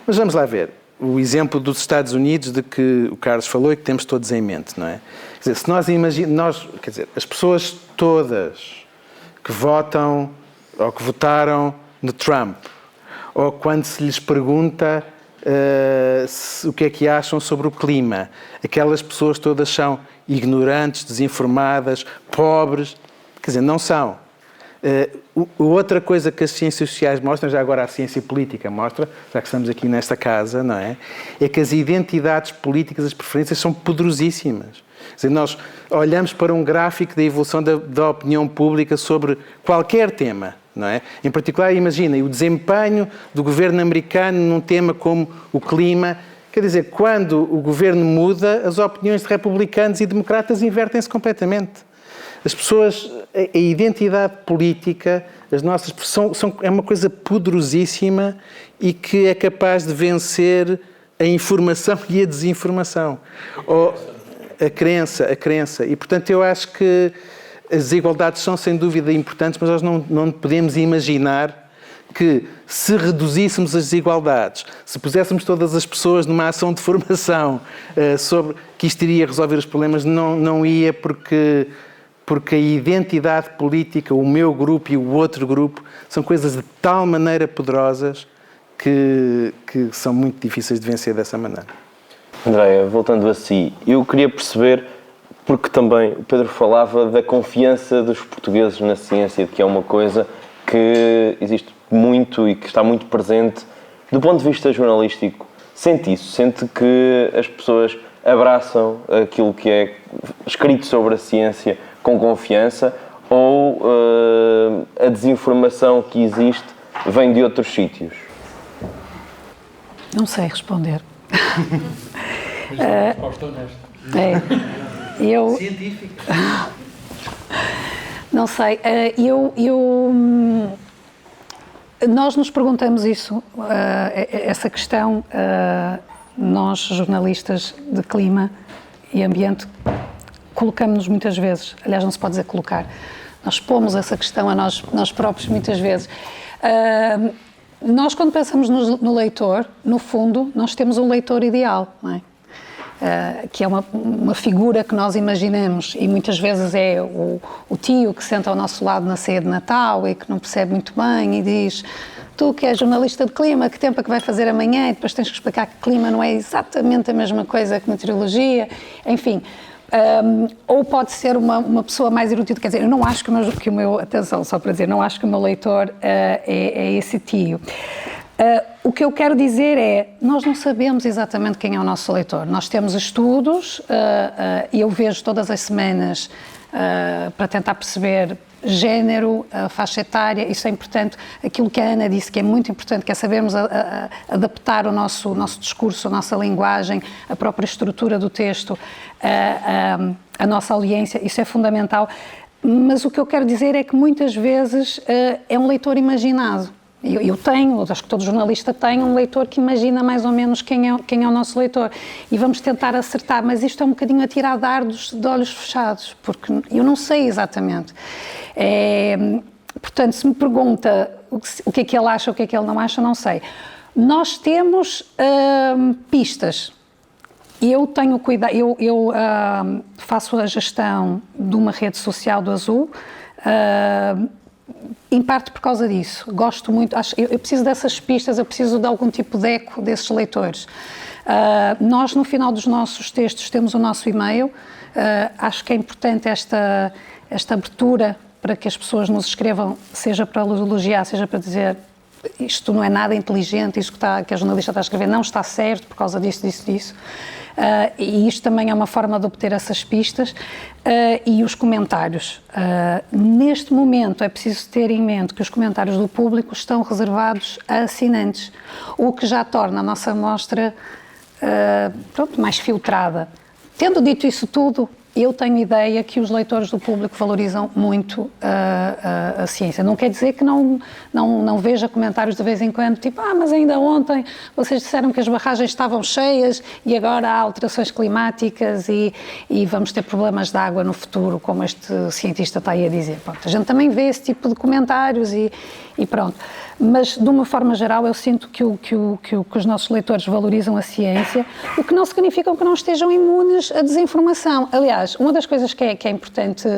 Mas vamos lá ver. O exemplo dos Estados Unidos, de que o Carlos falou e que temos todos em mente, não é? Quer dizer, se nós imaginamos, quer dizer, as pessoas todas que votam ou que votaram no Trump, ou quando se lhes pergunta o que é que acham sobre o clima, aquelas pessoas todas são ignorantes, desinformadas, pobres, quer dizer, não são. Outra coisa que as ciências sociais mostram, já agora a ciência política mostra, já que estamos aqui nesta casa, não é? É que as identidades políticas, as preferências são poderosíssimas. Quer dizer, nós olhamos para um gráfico da evolução da opinião pública sobre qualquer tema, não é? Em particular, imaginem o desempenho do governo americano num tema como o clima. Quer dizer, quando o governo muda, as opiniões de republicanos e democratas invertem-se completamente. As pessoas, a identidade política, as nossas é uma coisa poderosíssima e que é capaz de vencer a informação e a desinformação. Ou a crença. E, portanto, eu acho que as desigualdades são, sem dúvida, importantes, mas nós não podemos imaginar que, se reduzíssemos as desigualdades, se puséssemos todas as pessoas numa ação de formação sobre que isto iria resolver os problemas, não ia, porque a identidade política, o meu grupo e o outro grupo, são coisas de tal maneira poderosas que são muito difíceis de vencer dessa maneira. Andréia, voltando a si, eu queria perceber, porque também o Pedro falava da confiança dos portugueses na ciência, que é uma coisa que existe muito e que está muito presente do ponto de vista jornalístico. Sente isso? Sente que as pessoas abraçam aquilo que é escrito sobre a ciência com confiança, ou a desinformação que existe vem de outros sítios? Não sei responder. Resposta honesta. Científica. Não sei. Nós nos perguntamos isso, essa questão, nós, jornalistas de clima e ambiente, colocamos-nos muitas vezes, aliás, não se pode dizer colocar, nós pomos essa questão a nós próprios muitas vezes. Nós, quando pensamos no leitor, no fundo, nós temos um leitor ideal, não é? Que é uma figura que nós imaginamos, e muitas vezes é o tio que senta ao nosso lado na ceia de Natal e que não percebe muito bem e diz: tu que és jornalista de clima, que tempo é que vai fazer amanhã? E depois tens que explicar que clima não é exatamente a mesma coisa que meteorologia, enfim. Ou pode ser uma pessoa mais erudita, quer dizer, eu não acho que o meu atenção, só para dizer, não acho que o meu leitor é esse tio. O que eu quero dizer é, nós não sabemos exatamente quem é o nosso leitor. Nós temos estudos, e eu vejo todas as semanas para tentar perceber género, faixa etária, isso é importante. Aquilo que a Ana disse que é muito importante, que é sabermos adaptar o nosso discurso, a nossa linguagem, a própria estrutura do texto, a nossa audiência, isso é fundamental. Mas o que eu quero dizer é que muitas vezes é um leitor imaginado. Eu tenho, acho que todo jornalista tem um leitor que imagina mais ou menos quem é o nosso leitor, e vamos tentar acertar, mas isto é um bocadinho a tirar dardos de olhos fechados, porque eu não sei exatamente. Portanto, se me pergunta o que é que ele acha, o que é que ele não acha, não sei. Nós temos pistas. Eu tenho cuidado, eu faço a gestão de uma rede social do Azul, em parte por causa disso. Gosto muito, eu preciso dessas pistas, eu preciso de algum tipo de eco desses leitores. Nós, no final dos nossos textos, temos o nosso e-mail. Acho que é importante esta abertura para que as pessoas nos escrevam, seja para elogiar, seja para dizer isto não é nada inteligente, isto que a jornalista está a escrever não está certo por causa disso. E isto também é uma forma de obter essas pistas. E os comentários. Neste momento é preciso ter em mente que os comentários do público estão reservados a assinantes, o que já torna a nossa amostra mais filtrada. Tendo dito isso tudo, eu tenho ideia que os leitores do público valorizam muito a ciência. Não quer dizer que não veja comentários de vez em quando, tipo, mas ainda ontem vocês disseram que as barragens estavam cheias e agora há alterações climáticas e vamos ter problemas de água no futuro, como este cientista está aí a dizer. Pronto, a gente também vê esse tipo de comentários e pronto. Mas, de uma forma geral, eu sinto que os nossos leitores valorizam a ciência, o que não significa que não estejam imunes à desinformação. Aliás, uma das coisas que é importante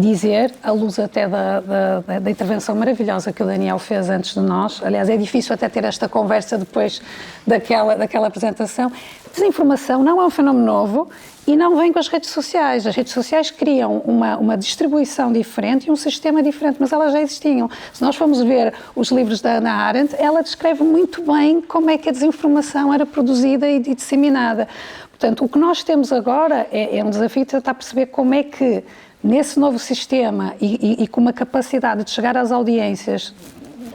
dizer, à luz até da intervenção maravilhosa que o Daniel fez antes de nós, aliás, é difícil até ter esta conversa depois daquela apresentação, desinformação não é um fenómeno novo e não vem com as redes sociais. As redes sociais criam uma distribuição diferente e um sistema diferente, mas elas já existiam. Se nós formos ver os livros da Hannah Arendt, ela descreve muito bem como é que a desinformação era produzida e disseminada. Portanto, o que nós temos agora é um desafio de tentar perceber como é que, nesse novo sistema e com uma capacidade de chegar às audiências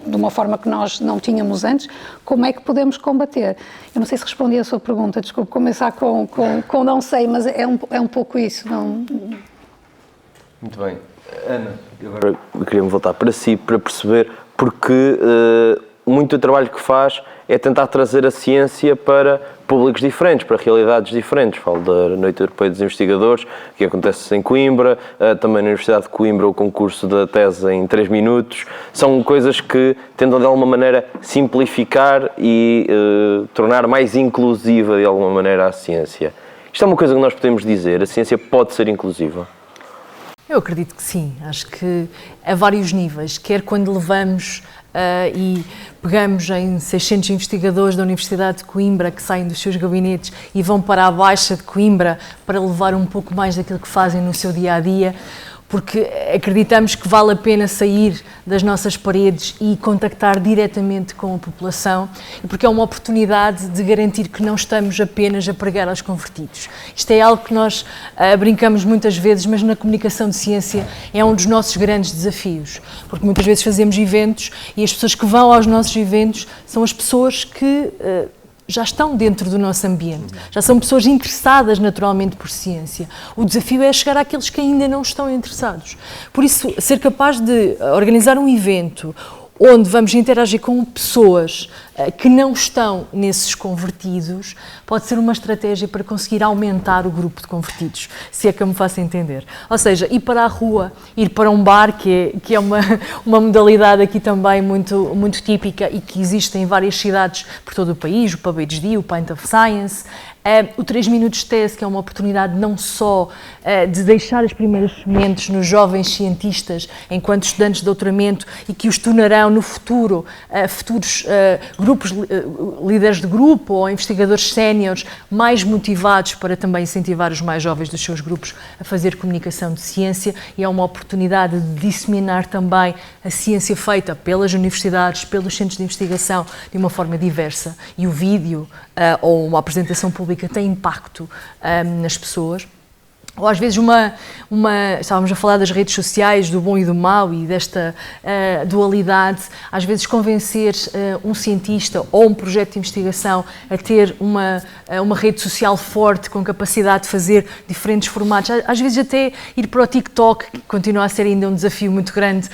de uma forma que nós não tínhamos antes, como é que podemos combater? Eu não sei se respondi a sua pergunta, desculpe começar com não sei, mas é um pouco isso. Não... Muito bem. Ana, agora eu queria-me voltar para si, para perceber, porque muito do trabalho que faz é tentar trazer a ciência para públicos diferentes, para realidades diferentes. Falo da Noite Europeia dos Investigadores, que acontece em Coimbra, também na Universidade de Coimbra o concurso da tese em 3 minutos. São coisas que tentam de alguma maneira simplificar e tornar mais inclusiva de alguma maneira a ciência. Isto é uma coisa que nós podemos dizer, a ciência pode ser inclusiva? Eu acredito que sim, acho que a vários níveis, quer quando levamos e pegamos em 600 investigadores da Universidade de Coimbra que saem dos seus gabinetes e vão para a Baixa de Coimbra para levar um pouco mais daquilo que fazem no seu dia-a-dia, porque acreditamos que vale a pena sair das nossas paredes e contactar diretamente com a população, e porque é uma oportunidade de garantir que não estamos apenas a pregar aos convertidos. Isto é algo que nós brincamos muitas vezes, mas na comunicação de ciência é um dos nossos grandes desafios, porque muitas vezes fazemos eventos e as pessoas que vão aos nossos eventos são as pessoas que já estão dentro do nosso ambiente, já são pessoas interessadas naturalmente por ciência. O desafio é chegar àqueles que ainda não estão interessados. Por isso, ser capaz de organizar um evento onde vamos interagir com pessoas que não estão nesses convertidos, pode ser uma estratégia para conseguir aumentar o grupo de convertidos, se é que eu me faço entender. Ou seja, ir para a rua, ir para um bar, que é uma modalidade aqui também muito típica e que existe em várias cidades por todo o país, o PubHD, o Pint of Science, o 3 minutos tese, que é uma oportunidade não só de deixar as primeiras sementes nos jovens cientistas enquanto estudantes de doutoramento e que os tornarão no futuro futuros grupos, líderes de grupo ou investigadores séniores mais motivados para também incentivar os mais jovens dos seus grupos a fazer comunicação de ciência, e é uma oportunidade de disseminar também a ciência feita pelas universidades, pelos centros de investigação de uma forma diversa, e o vídeo ou uma apresentação pública tem impacto nas pessoas. Ou às vezes estávamos a falar das redes sociais, do bom e do mau e desta dualidade, às vezes convencer um cientista ou um projeto de investigação a ter uma rede social forte, com capacidade de fazer diferentes formatos, às vezes até ir para o TikTok, que continua a ser ainda um desafio muito grande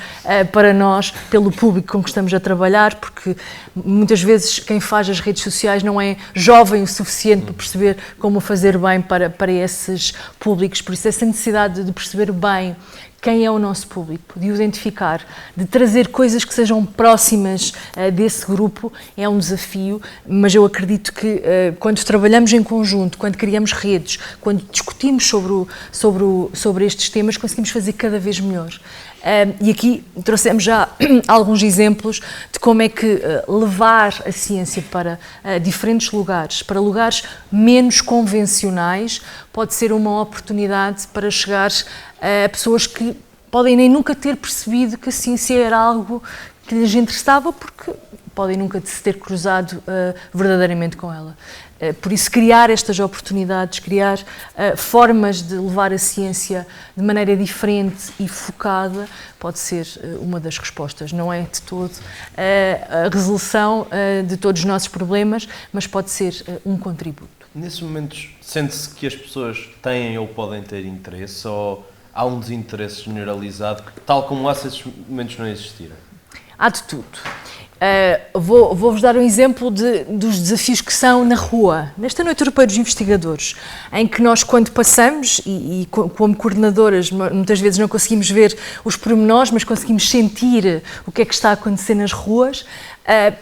para nós, pelo público com que estamos a trabalhar, porque muitas vezes quem faz as redes sociais não é jovem o suficiente para perceber como fazer bem para esses públicos. Por isso, essa necessidade de perceber bem quem é o nosso público, de o identificar, de trazer coisas que sejam próximas desse grupo, é um desafio, mas eu acredito que quando trabalhamos em conjunto, quando criamos redes, quando discutimos sobre estes temas, conseguimos fazer cada vez melhor. E aqui trouxemos já alguns exemplos de como é que levar a ciência para diferentes lugares, para lugares menos convencionais, pode ser uma oportunidade para chegar a pessoas que podem nem nunca ter percebido que a ciência era algo que lhes interessava, porque podem nunca se ter cruzado verdadeiramente com ela. Por isso, criar estas oportunidades, criar formas de levar a ciência de maneira diferente e focada, pode ser uma das respostas. Não é de todo a resolução de todos os nossos problemas, mas pode ser um contributo. Nesses momentos, sente-se que as pessoas têm ou podem ter interesse, ou há um desinteresse generalizado, tal como se esses momentos não existirem? Há de tudo. Vou-vos dar um exemplo dos desafios que são na rua. Nesta Noite Europeia dos Investigadores, em que nós, quando passamos, e como coordenadoras, muitas vezes não conseguimos ver os pormenores, mas conseguimos sentir o que é que está a acontecer nas ruas,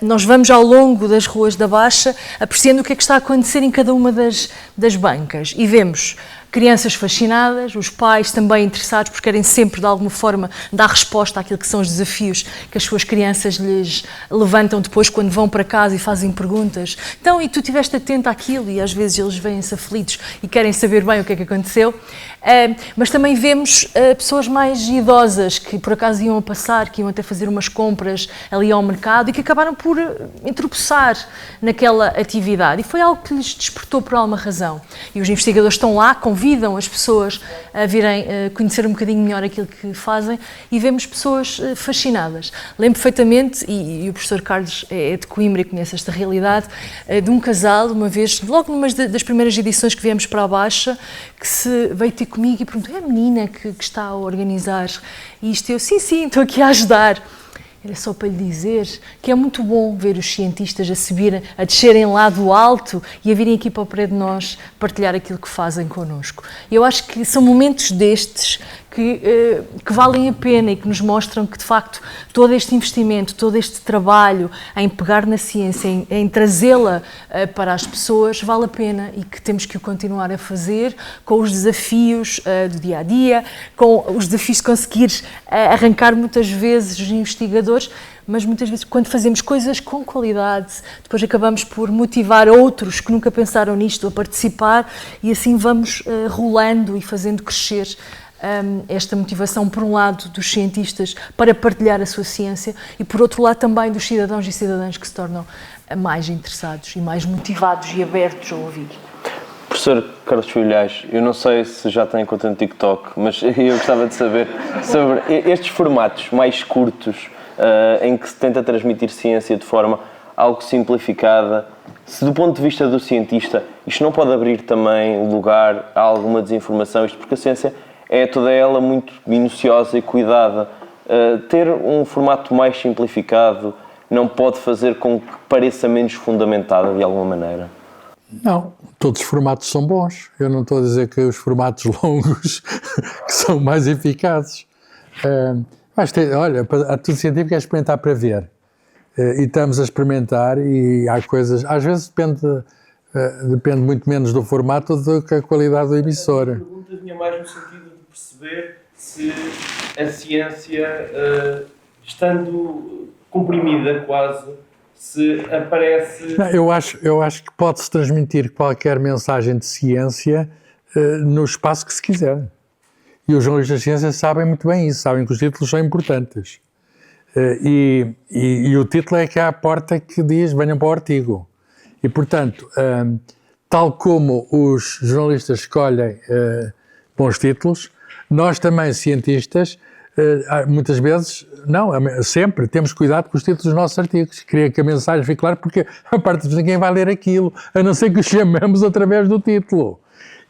nós vamos ao longo das ruas da Baixa, apreciando o que é que está a acontecer em cada uma das bancas, e vemos crianças fascinadas, os pais também interessados, porque querem sempre, de alguma forma, dar resposta àquilo que são os desafios que as suas crianças lhes levantam depois quando vão para casa e fazem perguntas. Então, e tu estiveste atento àquilo? E às vezes eles vêm-se aflitos e querem saber bem o que é que aconteceu. Mas também vemos pessoas mais idosas que por acaso iam a passar, que iam até fazer umas compras ali ao mercado e que acabaram por tropeçar naquela atividade. E foi algo que lhes despertou por alguma razão. E os investigadores estão lá, convidam as pessoas a virem conhecer um bocadinho melhor aquilo que fazem, e vemos pessoas fascinadas. Lembro perfeitamente, e o professor Carlos é de Coimbra e conhece esta realidade, de um casal, uma vez, logo numa das primeiras edições que viemos para a Baixa, que se veio ter comigo e perguntou: é a menina que está a organizar isto? Eu, sim, estou aqui a ajudar. Era só para lhe dizer que é muito bom ver os cientistas a descerem lá do alto e a virem aqui para o pé de nós partilhar aquilo que fazem connosco. Eu acho que são momentos destes que valem a pena e que nos mostram que, de facto, todo este investimento, todo este trabalho em pegar na ciência, em trazê-la para as pessoas, vale a pena, e que temos que o continuar a fazer com os desafios do dia-a-dia, com os desafios de conseguir arrancar muitas vezes os investigadores, mas muitas vezes, quando fazemos coisas com qualidade, depois acabamos por motivar outros que nunca pensaram nisto a participar, e assim vamos rolando e fazendo crescer esta motivação, por um lado, dos cientistas para partilhar a sua ciência e, por outro lado, também dos cidadãos e cidadãs que se tornam mais interessados e mais motivados e abertos a ouvir. Professor Carlos Filhais, eu não sei se já tem conta no TikTok, mas eu gostava de saber sobre estes formatos mais curtos em que se tenta transmitir ciência de forma algo simplificada. Se do ponto de vista do cientista isto não pode abrir também lugar a alguma desinformação, isto porque a ciência é toda ela muito minuciosa e cuidada. Ter um formato mais simplificado não pode fazer com que pareça menos fundamentada de alguma maneira? Não, todos os formatos são bons. Eu não estou a dizer que os formatos longos que são mais eficazes. Olha, a tudo científico é experimentar para ver. E estamos a experimentar e há coisas... Às vezes depende muito menos do formato do que a qualidade do emissor. A pergunta vinha mais no sentido de perceber se a ciência, estando comprimida quase, se aparece... Não, eu acho que pode-se transmitir qualquer mensagem de ciência no espaço que se quiser. E os jornalistas de ciência sabem muito bem isso, sabem que os títulos são importantes. E o título é que é a porta que diz venham para o artigo. E, portanto, tal como os jornalistas escolhem bons títulos, nós também, cientistas, muitas vezes, não, sempre temos cuidado com os títulos dos nossos artigos. Queria que a mensagem fique clara, porque a parte de ninguém vai ler aquilo, a não ser que o chamemos através do título.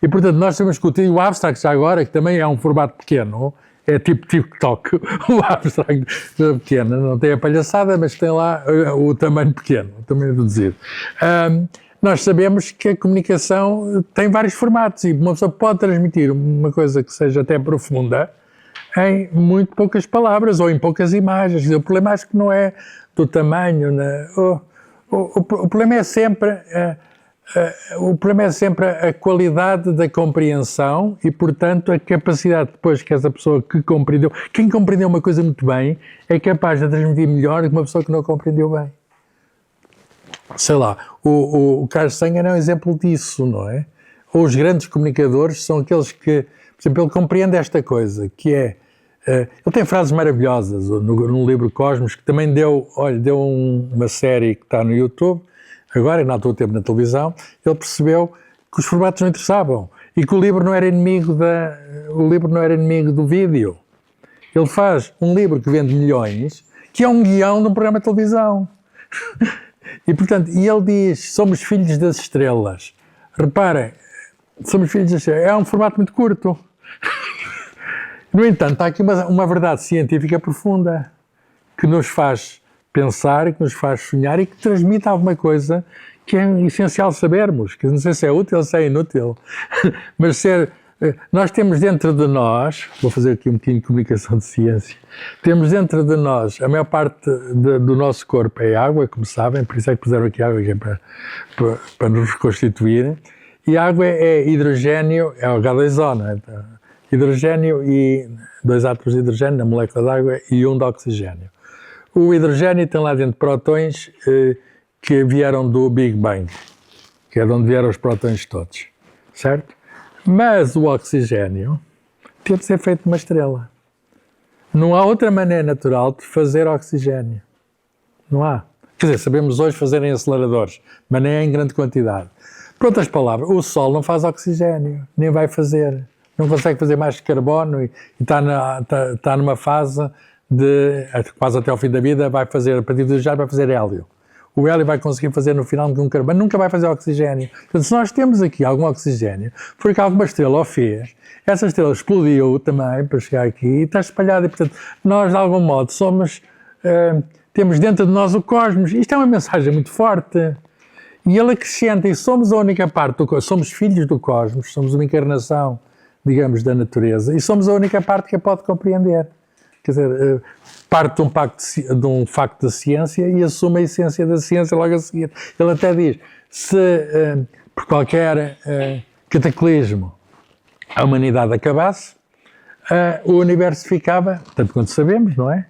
E, portanto, nós temos que o abstract já agora, que também é um formato pequeno, é tipo TikTok, o abstract pequeno, não tem a palhaçada, mas tem lá o tamanho pequeno, o tamanho reduzido. Nós sabemos que a comunicação tem vários formatos e uma pessoa pode transmitir uma coisa que seja até profunda em muito poucas palavras ou em poucas imagens. O problema acho que não é do tamanho, o problema é sempre a qualidade da compreensão e, portanto, a capacidade depois que essa pessoa que compreendeu... Quem compreendeu uma coisa muito bem é capaz de transmitir melhor do que uma pessoa que não compreendeu bem. Sei lá, o Carl Sagan é um exemplo disso, não é? Ou os grandes comunicadores são aqueles que, por exemplo, ele compreende esta coisa, que é... ele tem frases maravilhosas no livro Cosmos, que também deu uma série que está no YouTube, agora, na altura tempo na televisão, ele percebeu que os formatos não interessavam e que o livro não era inimigo do vídeo. Ele faz um livro que vende milhões, que é um guião de um programa de televisão. E, portanto, ele diz, somos filhos das estrelas. Reparem, somos filhos das estrelas. É um formato muito curto. No entanto, há aqui uma verdade científica profunda que nos faz pensar, que nos faz sonhar e que transmite alguma coisa que é essencial sabermos, que não sei se é útil ou se é inútil, mas nós temos dentro de nós, vou fazer aqui um bocadinho de comunicação de ciência, temos dentro de nós, a maior parte do nosso corpo é água, como sabem, por isso é que puseram aqui água aqui para nos reconstituir, e a água é hidrogênio, é o H2O, não é? Hidrogênio e 2 átomos de hidrogênio na molécula de água e 1 de oxigênio. O hidrogênio tem lá dentro prótons que vieram do Big Bang, que é de onde vieram os prótons todos, certo? Mas o oxigênio tem de ser feito de uma estrela. Não há outra maneira natural de fazer oxigênio. Não há. Quer dizer, sabemos hoje fazer em aceleradores, mas nem é em grande quantidade. Por outras palavras, o Sol não faz oxigênio, nem vai fazer. Não consegue fazer mais carbono e está numa fase de, quase até ao fim da vida, vai fazer, a partir de já vai fazer hélio. O hélio vai conseguir fazer no final com carbono, nunca vai fazer oxigênio. Portanto, se nós temos aqui algum oxigênio, foi que alguma estrela o fez, essa estrela explodiu também para chegar aqui e está espalhada. E, portanto, nós, de algum modo, temos dentro de nós o cosmos. Isto é uma mensagem muito forte. E ele acrescenta, e somos a única parte do cosmos, somos filhos do cosmos, somos uma encarnação, digamos, da natureza, e somos a única parte que a pode compreender. Quer dizer, parte de um facto da ciência e assume a essência da ciência logo a seguir. Ele até diz, se por qualquer cataclismo a humanidade acabasse, o universo ficava, tanto quanto sabemos, não é?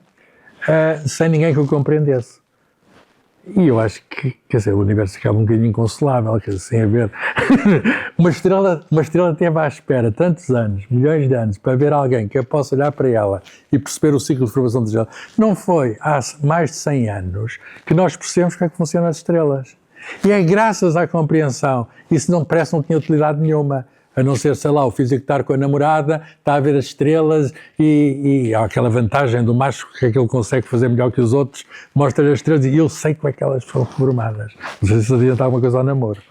Sem ninguém que o compreendesse. E eu acho que, quer dizer, o universo acaba um bocadinho inconsolável, quer dizer, sem haver... uma estrela teve à espera tantos anos, milhões de anos, para ver alguém que possa olhar para ela e perceber o ciclo de formação da estrela. Não foi há mais de 100 anos que nós percebemos como é que funcionam as estrelas. E é graças à compreensão, isso não parece não tinha utilidade nenhuma, a não ser, sei lá, o físico estar com a namorada, está a ver as estrelas e há aquela vantagem do macho que é que ele consegue fazer melhor que os outros, mostra as estrelas e eu sei como é que elas foram formadas. Não sei se adianta alguma coisa ao namoro.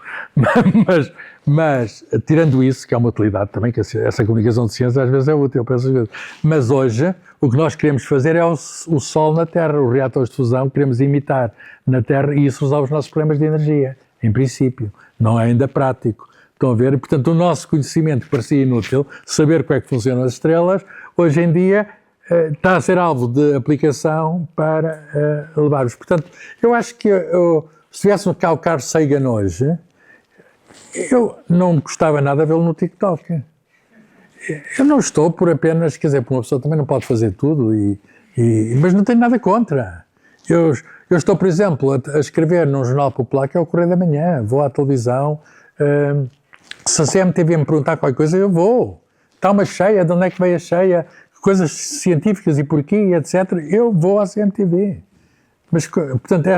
Mas tirando isso, que é uma utilidade também, que essa comunicação de ciência às vezes é útil para essas coisas. Mas hoje, o que nós queremos fazer é o Sol na Terra, os reatores de fusão, queremos imitar na Terra e isso resolve os nossos problemas de energia, em princípio. Não é ainda prático. Estão a ver? E, portanto, o nosso conhecimento que parecia inútil, saber como é que funcionam as estrelas, hoje em dia está a ser alvo de aplicação para levar-os. Portanto, eu acho que se tivéssemos cá o Carl Sagan hoje, eu não gostava nada de vê-lo no TikTok. Eu não estou por apenas, quer dizer, uma pessoa também não pode fazer tudo, mas não tenho nada contra. Eu estou, por exemplo, a escrever num jornal popular que é o Correio da Manhã, vou à televisão, se a CMTV me perguntar qualquer coisa, eu vou. Está uma cheia, de onde é que veio a cheia? Coisas científicas e porquê, etc. Eu vou à CMTV. Mas, portanto,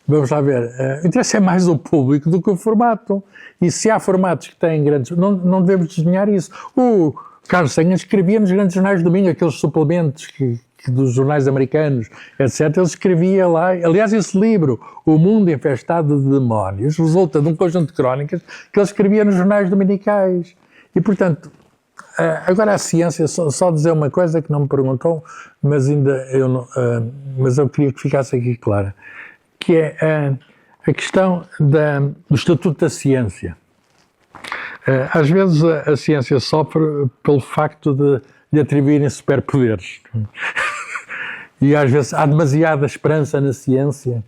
vamos lá ver, o interesse é mais o público do que o formato. E se há formatos que têm grandes... Não devemos desdenhar isso. O Carl Sagan escrevia nos grandes jornais de domingo, aqueles suplementos dos jornais americanos, etc. Ele escrevia lá... Aliás, esse livro, O Mundo Infestado de Demónios, resulta de um conjunto de crónicas que ele escrevia nos jornais dominicais. E, portanto, agora a ciência, só dizer uma coisa que não me perguntou, mas mas eu queria que ficasse aqui clara, que é a questão do estatuto da ciência. Às vezes a ciência sofre pelo facto de lhe atribuírem superpoderes. E às vezes há demasiada esperança na ciência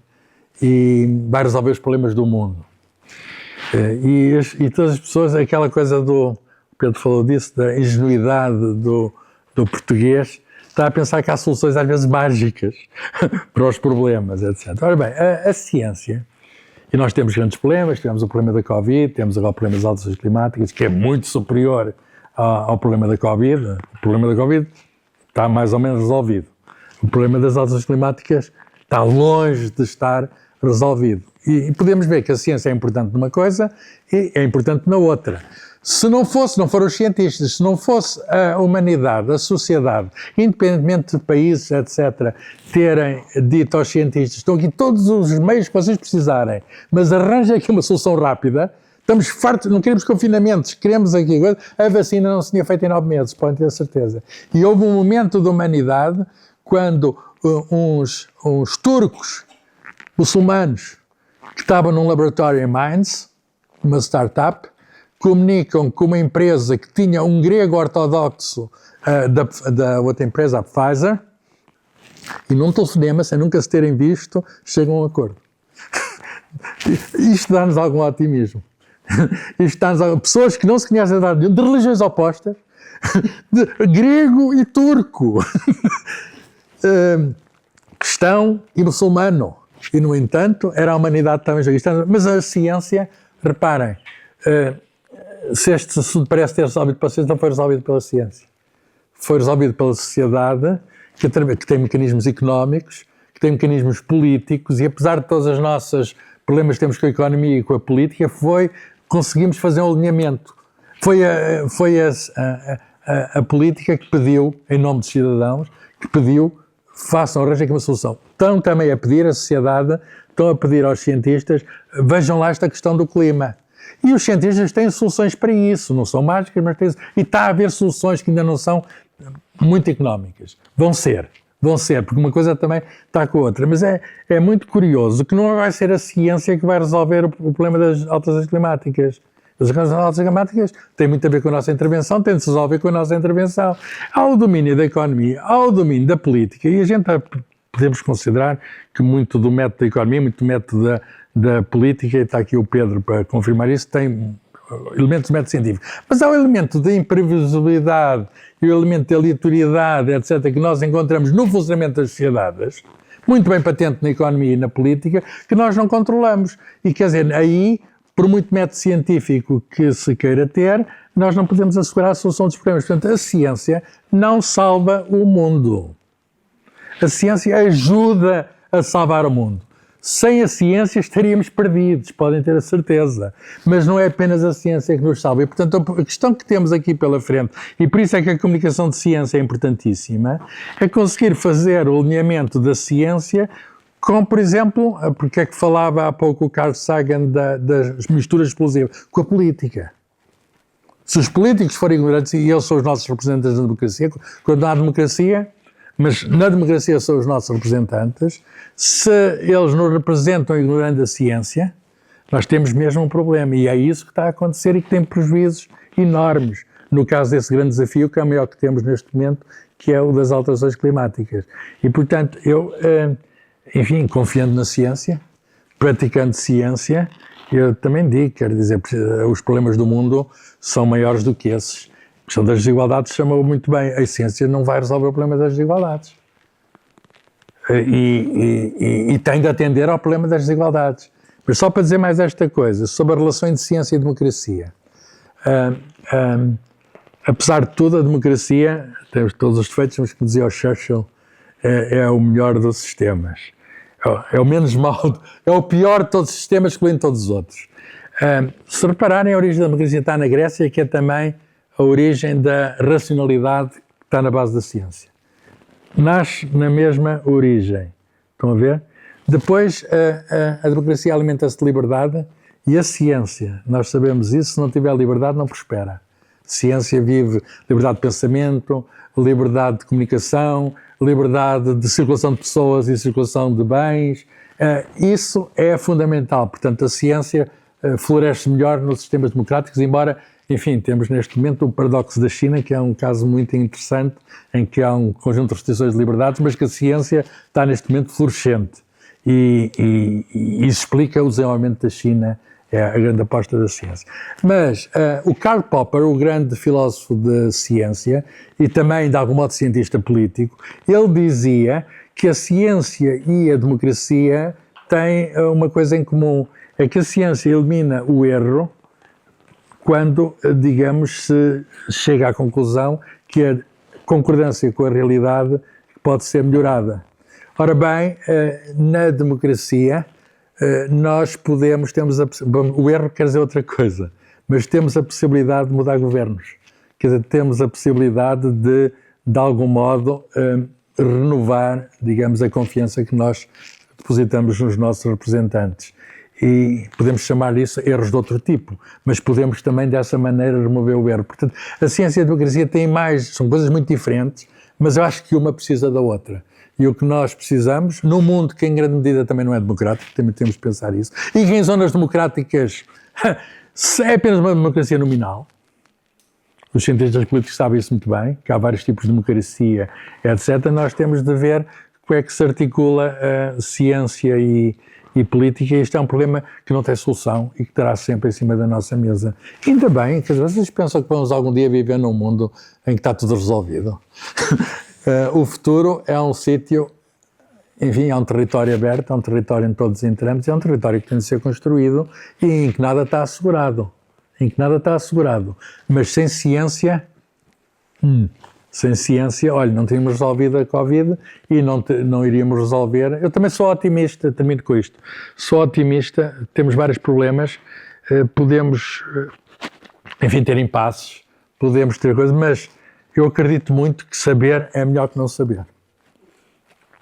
e vai resolver os problemas do mundo. E todas as pessoas, aquela coisa o Pedro falou disso, da ingenuidade do português, está a pensar que há soluções às vezes mágicas para os problemas, etc. Ora bem, a ciência, e nós temos grandes problemas, tivemos o problema da Covid, temos agora o problema das alterações climáticas, que é muito superior ao problema da Covid. O problema da Covid está mais ou menos resolvido. O problema das alterações climáticas está longe de estar resolvido. E podemos ver que a ciência é importante numa coisa e é importante na outra. Se não foram os cientistas, se não fosse a humanidade, a sociedade, independentemente de países, etc., terem dito aos cientistas, estão aqui todos os meios que vocês precisarem, mas arranjem aqui uma solução rápida, estamos fartos, não queremos confinamentos, queremos aqui, a vacina não se tinha feito em 9 meses, podem ter certeza. E houve um momento da humanidade quando uns turcos muçulmanos que estavam num laboratório em Mainz, uma startup, comunicam com uma empresa que tinha um grego ortodoxo da outra empresa, a Pfizer, e num telefonema, sem nunca se terem visto, chegam a um acordo. Isto dá-nos algum otimismo. Isto dá-nos pessoas que não se conhecem de religiões opostas, de grego e turco, cristão e muçulmano. E, no entanto, era a humanidade também cristã. Mas a ciência, reparem, se este assunto parece ter resolvido pela ciência, não foi resolvido pela ciência. Foi resolvido pela sociedade, que tem mecanismos económicos, que tem mecanismos políticos, e apesar de todos os nossos problemas que temos com a economia e com a política, conseguimos fazer um alinhamento. Foi a política que pediu, em nome dos cidadãos, que pediu, arranjem aqui uma solução. Estão também a pedir à sociedade, estão a pedir aos cientistas, vejam lá esta questão do clima. E os cientistas têm soluções para isso, não são mágicas, mas têm, e está a haver soluções que ainda não são muito económicas. Vão ser, porque uma coisa também está com a outra. Mas é muito curioso que não vai ser a ciência que vai resolver o problema das alterações climáticas. As alterações climáticas têm muito a ver com a nossa intervenção, têm de se resolver com a nossa intervenção. Há o domínio da economia, há o domínio da política, e a gente podemos considerar que muito do método da economia, muito do método da política, e está aqui o Pedro para confirmar isso, tem elementos do método científico. Mas há o elemento da imprevisibilidade e o elemento da aleatoriedade, etc., que nós encontramos no funcionamento das sociedades, muito bem patente na economia e na política, que nós não controlamos. E quer dizer, aí, por muito método científico que se queira ter, nós não podemos assegurar a solução dos problemas. Portanto, a ciência não salva o mundo. A ciência ajuda a salvar o mundo. Sem a ciência estaríamos perdidos, podem ter a certeza. Mas não é apenas a ciência que nos salva. E, portanto, a questão que temos aqui pela frente, e por isso é que a comunicação de ciência é importantíssima, é conseguir fazer o alinhamento da ciência com, por exemplo, porque é que falava há pouco o Carl Sagan das misturas explosivas, com a política. Se os políticos forem ignorantes, e eles são os nossos representantes da democracia, quando há democracia, mas na democracia são os nossos representantes, se eles nos representam ignorando a ciência, nós temos mesmo um problema. E é isso que está a acontecer e que tem prejuízos enormes. No caso desse grande desafio, que é o maior que temos neste momento, que é o das alterações climáticas. E, portanto, eu, enfim, confiando na ciência, praticando ciência, eu também digo, quero dizer, os problemas do mundo são maiores do que esses. A questão das desigualdades chamou muito bem. A ciência não vai resolver o problema das desigualdades. E tem de atender ao problema das desigualdades. Mas só para dizer mais esta coisa, sobre a relação entre ciência e democracia. Apesar de tudo, a democracia, tem todos os defeitos, mas como dizia o Churchill, é o melhor dos sistemas. É o menos mau, é o pior de todos os sistemas, excluindo todos os outros. Se repararem, a origem da democracia está na Grécia, que é também a origem da racionalidade que está na base da ciência. Nasce na mesma origem. Estão a ver? Depois, a democracia alimenta-se de liberdade e a ciência, nós sabemos isso, se não tiver liberdade não prospera. Ciência vive liberdade de pensamento, liberdade de comunicação, liberdade de circulação de pessoas e circulação de bens. Isso é fundamental. Portanto, a ciência floresce melhor nos sistemas democráticos, embora, enfim, temos neste momento o paradoxo da China, que é um caso muito interessante, em que há um conjunto de restrições de liberdades, mas que a ciência está neste momento florescente. E isso explica o desenvolvimento da China, é a grande aposta da ciência. Mas o Karl Popper, o grande filósofo da ciência, e também, de algum modo, cientista político, ele dizia que a ciência e a democracia têm uma coisa em comum, é que a ciência elimina o erro quando, digamos, se chega à conclusão que a concordância com a realidade pode ser melhorada. Ora bem, na democracia, nós o erro quer dizer outra coisa, mas temos a possibilidade de mudar governos. Quer dizer, temos a possibilidade de algum modo, renovar, digamos, a confiança que nós depositamos nos nossos representantes. E podemos chamar isso erros de outro tipo, mas podemos também dessa maneira remover o erro. Portanto, a ciência e a democracia são coisas muito diferentes, mas eu acho que uma precisa da outra. E o que nós precisamos, num mundo que em grande medida também não é democrático, também temos de pensar isso, e que em zonas democráticas é apenas uma democracia nominal, os cientistas políticos sabem isso muito bem, que há vários tipos de democracia, etc. Nós temos de ver como é que se articula a ciência e política, e isto é um problema que não tem solução e que estará sempre em cima da nossa mesa. Ainda bem, que às vezes pensam que vamos algum dia viver num mundo em que está tudo resolvido. O futuro é um sítio, enfim, é um território aberto, é um território onde todos entramos, é um território que tem de ser construído e em que nada está assegurado. Mas sem ciência, olha, não tínhamos resolvido a Covid e não iríamos resolver. Eu também sou otimista, termino com isto. Sou otimista, temos vários problemas, podemos, enfim, ter impasses, podemos ter coisas, mas eu acredito muito que saber é melhor que não saber.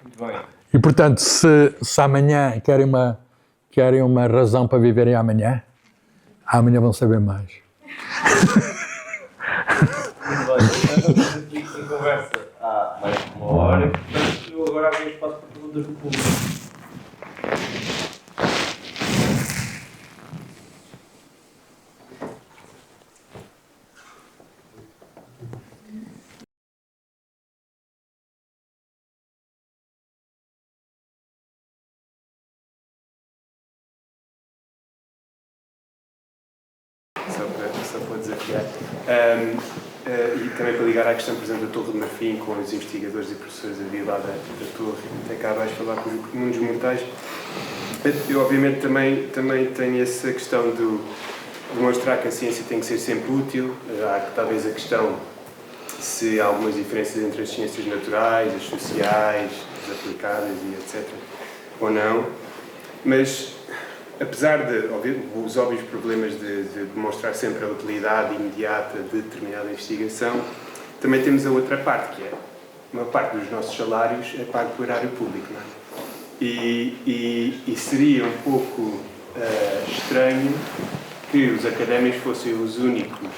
Muito bem. E, portanto, se amanhã querem uma razão para viverem amanhã vão saber mais. Muito bem. Estamos em conversa há mais de uma hora, portanto, eu agora abro espaço para perguntas do público. Só para desafiar. e também para ligar à questão, por exemplo, da Torre de Marfim, com os investigadores e professores a vir lá da Torre, até cá abaixo falar com os mundos mortais. Eu, obviamente, também tenho essa questão de demonstrar que a ciência tem que ser sempre útil. Há talvez a questão se há algumas diferenças entre as ciências naturais, as sociais, as aplicadas e etc. ou não. Mas, apesar de os óbvios problemas de demonstrar sempre a utilidade imediata de determinada investigação, também temos a outra parte, que é uma parte dos nossos salários é pago pelo erário público, não é? E seria um pouco estranho que os académicos fossem os únicos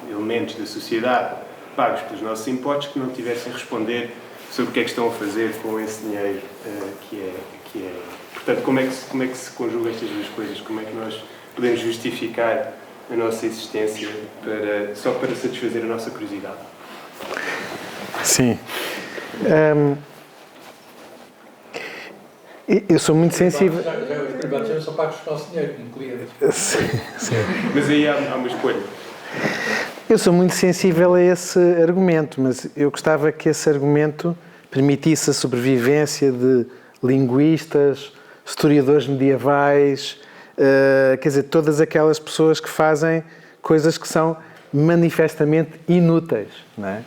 elementos da sociedade pagos pelos nossos impostos que não tivessem a responder sobre o que é que estão a fazer com esse dinheiro que é. Portanto, como é que se conjugam estas duas coisas? Como é que nós podemos justificar a nossa existência só para satisfazer a nossa curiosidade? Sim. Eu sou muito sensível. Os privados são pagos com o nosso dinheiro, como cliente. Sim. Mas aí há uma escolha. Eu sou muito sensível a esse argumento, mas eu gostava que esse argumento permitisse a sobrevivência de linguistas, historiadores medievais, quer dizer, todas aquelas pessoas que fazem coisas que são manifestamente inúteis, não é?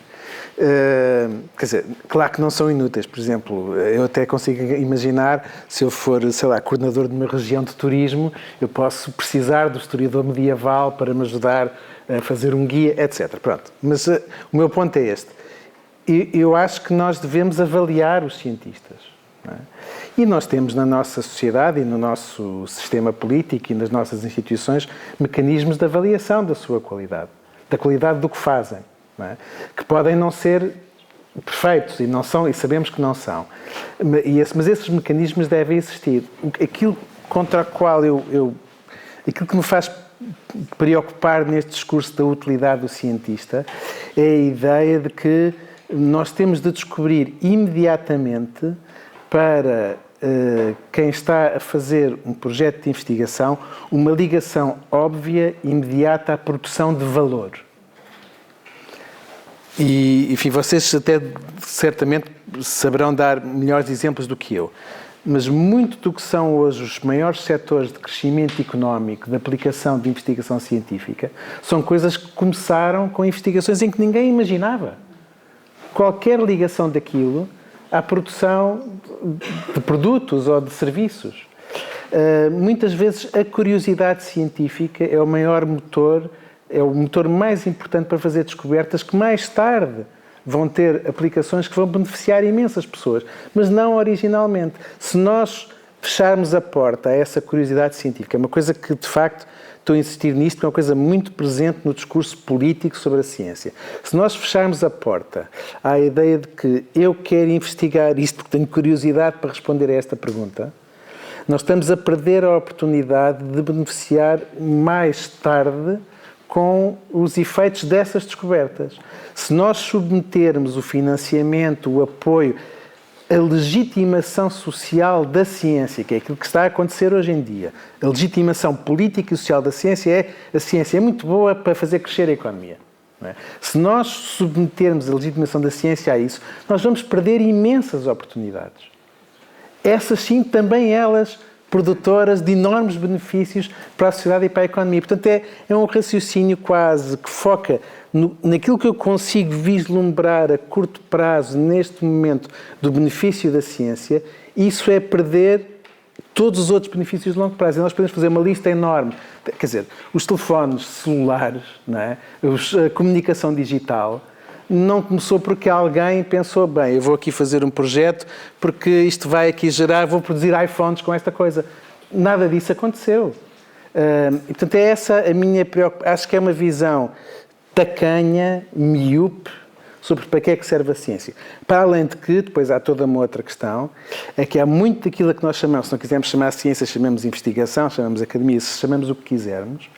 Quer dizer, claro que não são inúteis. Por exemplo, eu até consigo imaginar, se eu for, sei lá, coordenador de uma região de turismo, eu posso precisar do historiador medieval para me ajudar a fazer um guia, etc. Pronto. Mas o meu ponto é este. Eu acho que nós devemos avaliar os cientistas, não é? E nós temos na nossa sociedade e no nosso sistema político e nas nossas instituições mecanismos de avaliação da sua qualidade, da qualidade do que fazem. Não é? Que podem não ser perfeitos e não são, e sabemos que não são. Mas esses mecanismos devem existir. Aquilo contra o qual aquilo que me faz preocupar neste discurso da utilidade do cientista é a ideia de que nós temos de descobrir imediatamente para quem está a fazer um projeto de investigação uma ligação óbvia, imediata à produção de valor. E, enfim, vocês até certamente saberão dar melhores exemplos do que eu. Mas muito do que são hoje os maiores setores de crescimento económico, de aplicação de investigação científica, são coisas que começaram com investigações em que ninguém imaginava. Qualquer ligação daquilo à produção de produtos ou de serviços. Muitas vezes a curiosidade científica é o maior motor, é o motor mais importante para fazer descobertas que mais tarde vão ter aplicações que vão beneficiar imensas pessoas, mas não originalmente. Se nós fecharmos a porta a essa curiosidade científica, é uma coisa que, de facto, estou a insistir nisto, porque é uma coisa muito presente no discurso político sobre a ciência. Se nós fecharmos a porta à ideia de que eu quero investigar isto porque tenho curiosidade para responder a esta pergunta, nós estamos a perder a oportunidade de beneficiar mais tarde com os efeitos dessas descobertas. Se nós submetermos o financiamento, o apoio, a legitimação social da ciência, que é aquilo que está a acontecer hoje em dia, a legitimação política e social da ciência a ciência é muito boa para fazer crescer a economia. Não é? Se nós submetermos a legitimação da ciência a isso, nós vamos perder imensas oportunidades. Essas sim, também elas produtoras de enormes benefícios para a sociedade e para a economia. Portanto, é um raciocínio quase que foca naquilo que eu consigo vislumbrar a curto prazo, neste momento, do benefício da ciência. Isso é perder todos os outros benefícios de longo prazo. E nós podemos fazer uma lista enorme. Quer dizer, os telefones celulares, não é? A comunicação digital, não começou porque alguém pensou, bem, eu vou aqui fazer um projeto porque isto vai aqui gerar, vou produzir iPhones com esta coisa. Nada disso aconteceu. E, portanto, é essa a minha preocupação. Acho que é uma visão tacanha, miúpe, sobre para que é que serve a ciência. Para além de que, depois há toda uma outra questão, é que há muito daquilo que nós chamamos, se não quisermos chamar ciência, chamamos investigação, chamamos academia, chamamos o que quisermos,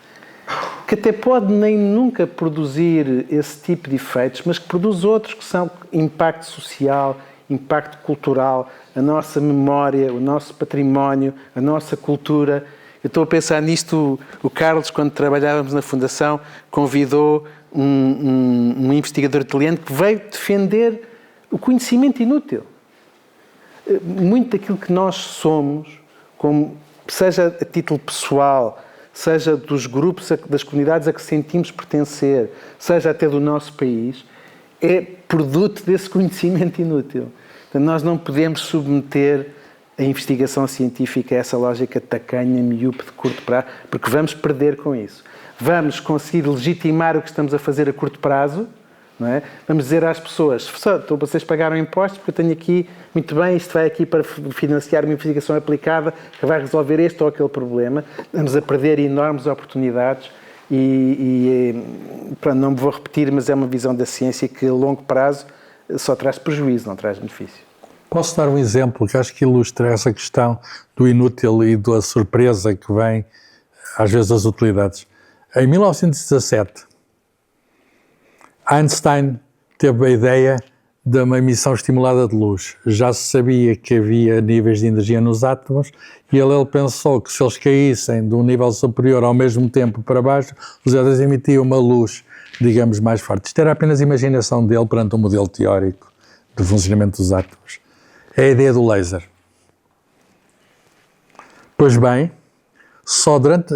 que até pode nem nunca produzir esse tipo de efeitos, mas que produz outros que são impacto social, impacto cultural, a nossa memória, o nosso património, a nossa cultura. Eu estou a pensar nisto, o Carlos, quando trabalhávamos na Fundação, convidou um investigador italiano que veio defender o conhecimento inútil. Muito daquilo que nós somos, como, seja a título pessoal, seja dos grupos, das comunidades a que sentimos pertencer, seja até do nosso país, é produto desse conhecimento inútil. Portanto, nós não podemos submeter a investigação científica a essa lógica tacanha, miúpe, de curto prazo, porque vamos perder com isso. Vamos conseguir legitimar o que estamos a fazer a curto prazo, não é? Vamos dizer às pessoas, vocês pagaram impostos porque eu tenho aqui, muito bem, isto vai aqui para financiar uma investigação aplicada que vai resolver este ou aquele problema. Vamos a perder enormes oportunidades pronto, não me vou repetir, mas é uma visão da ciência que a longo prazo só traz prejuízo, não traz benefício. Posso dar um exemplo que acho que ilustra essa questão do inútil e da surpresa que vem, às vezes, das utilidades. Em 1917, Einstein teve a ideia de uma emissão estimulada de luz. Já se sabia que havia níveis de energia nos átomos e ele pensou que se eles caíssem de um nível superior ao mesmo tempo para baixo, os átomos emitiam uma luz, digamos, mais forte. Isto era apenas a imaginação dele perante um modelo teórico de funcionamento dos átomos. É a ideia do laser. Pois bem,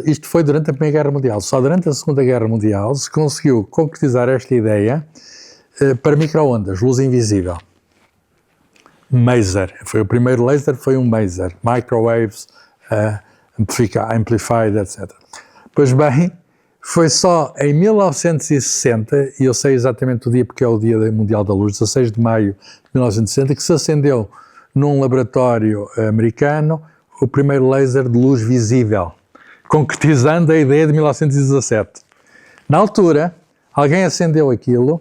isto foi durante a Primeira Guerra Mundial. Só durante a Segunda Guerra Mundial se conseguiu concretizar esta ideia para micro-ondas, luz invisível. Maser. Foi o primeiro laser, foi um maser. Microwaves, amplified, etc. Pois bem, foi só em 1960, e eu sei exatamente o dia porque é o Dia Mundial da Luz, 16 de maio de 1960, que se acendeu num laboratório americano o primeiro laser de luz visível, concretizando a ideia de 1917. Na altura, alguém acendeu aquilo,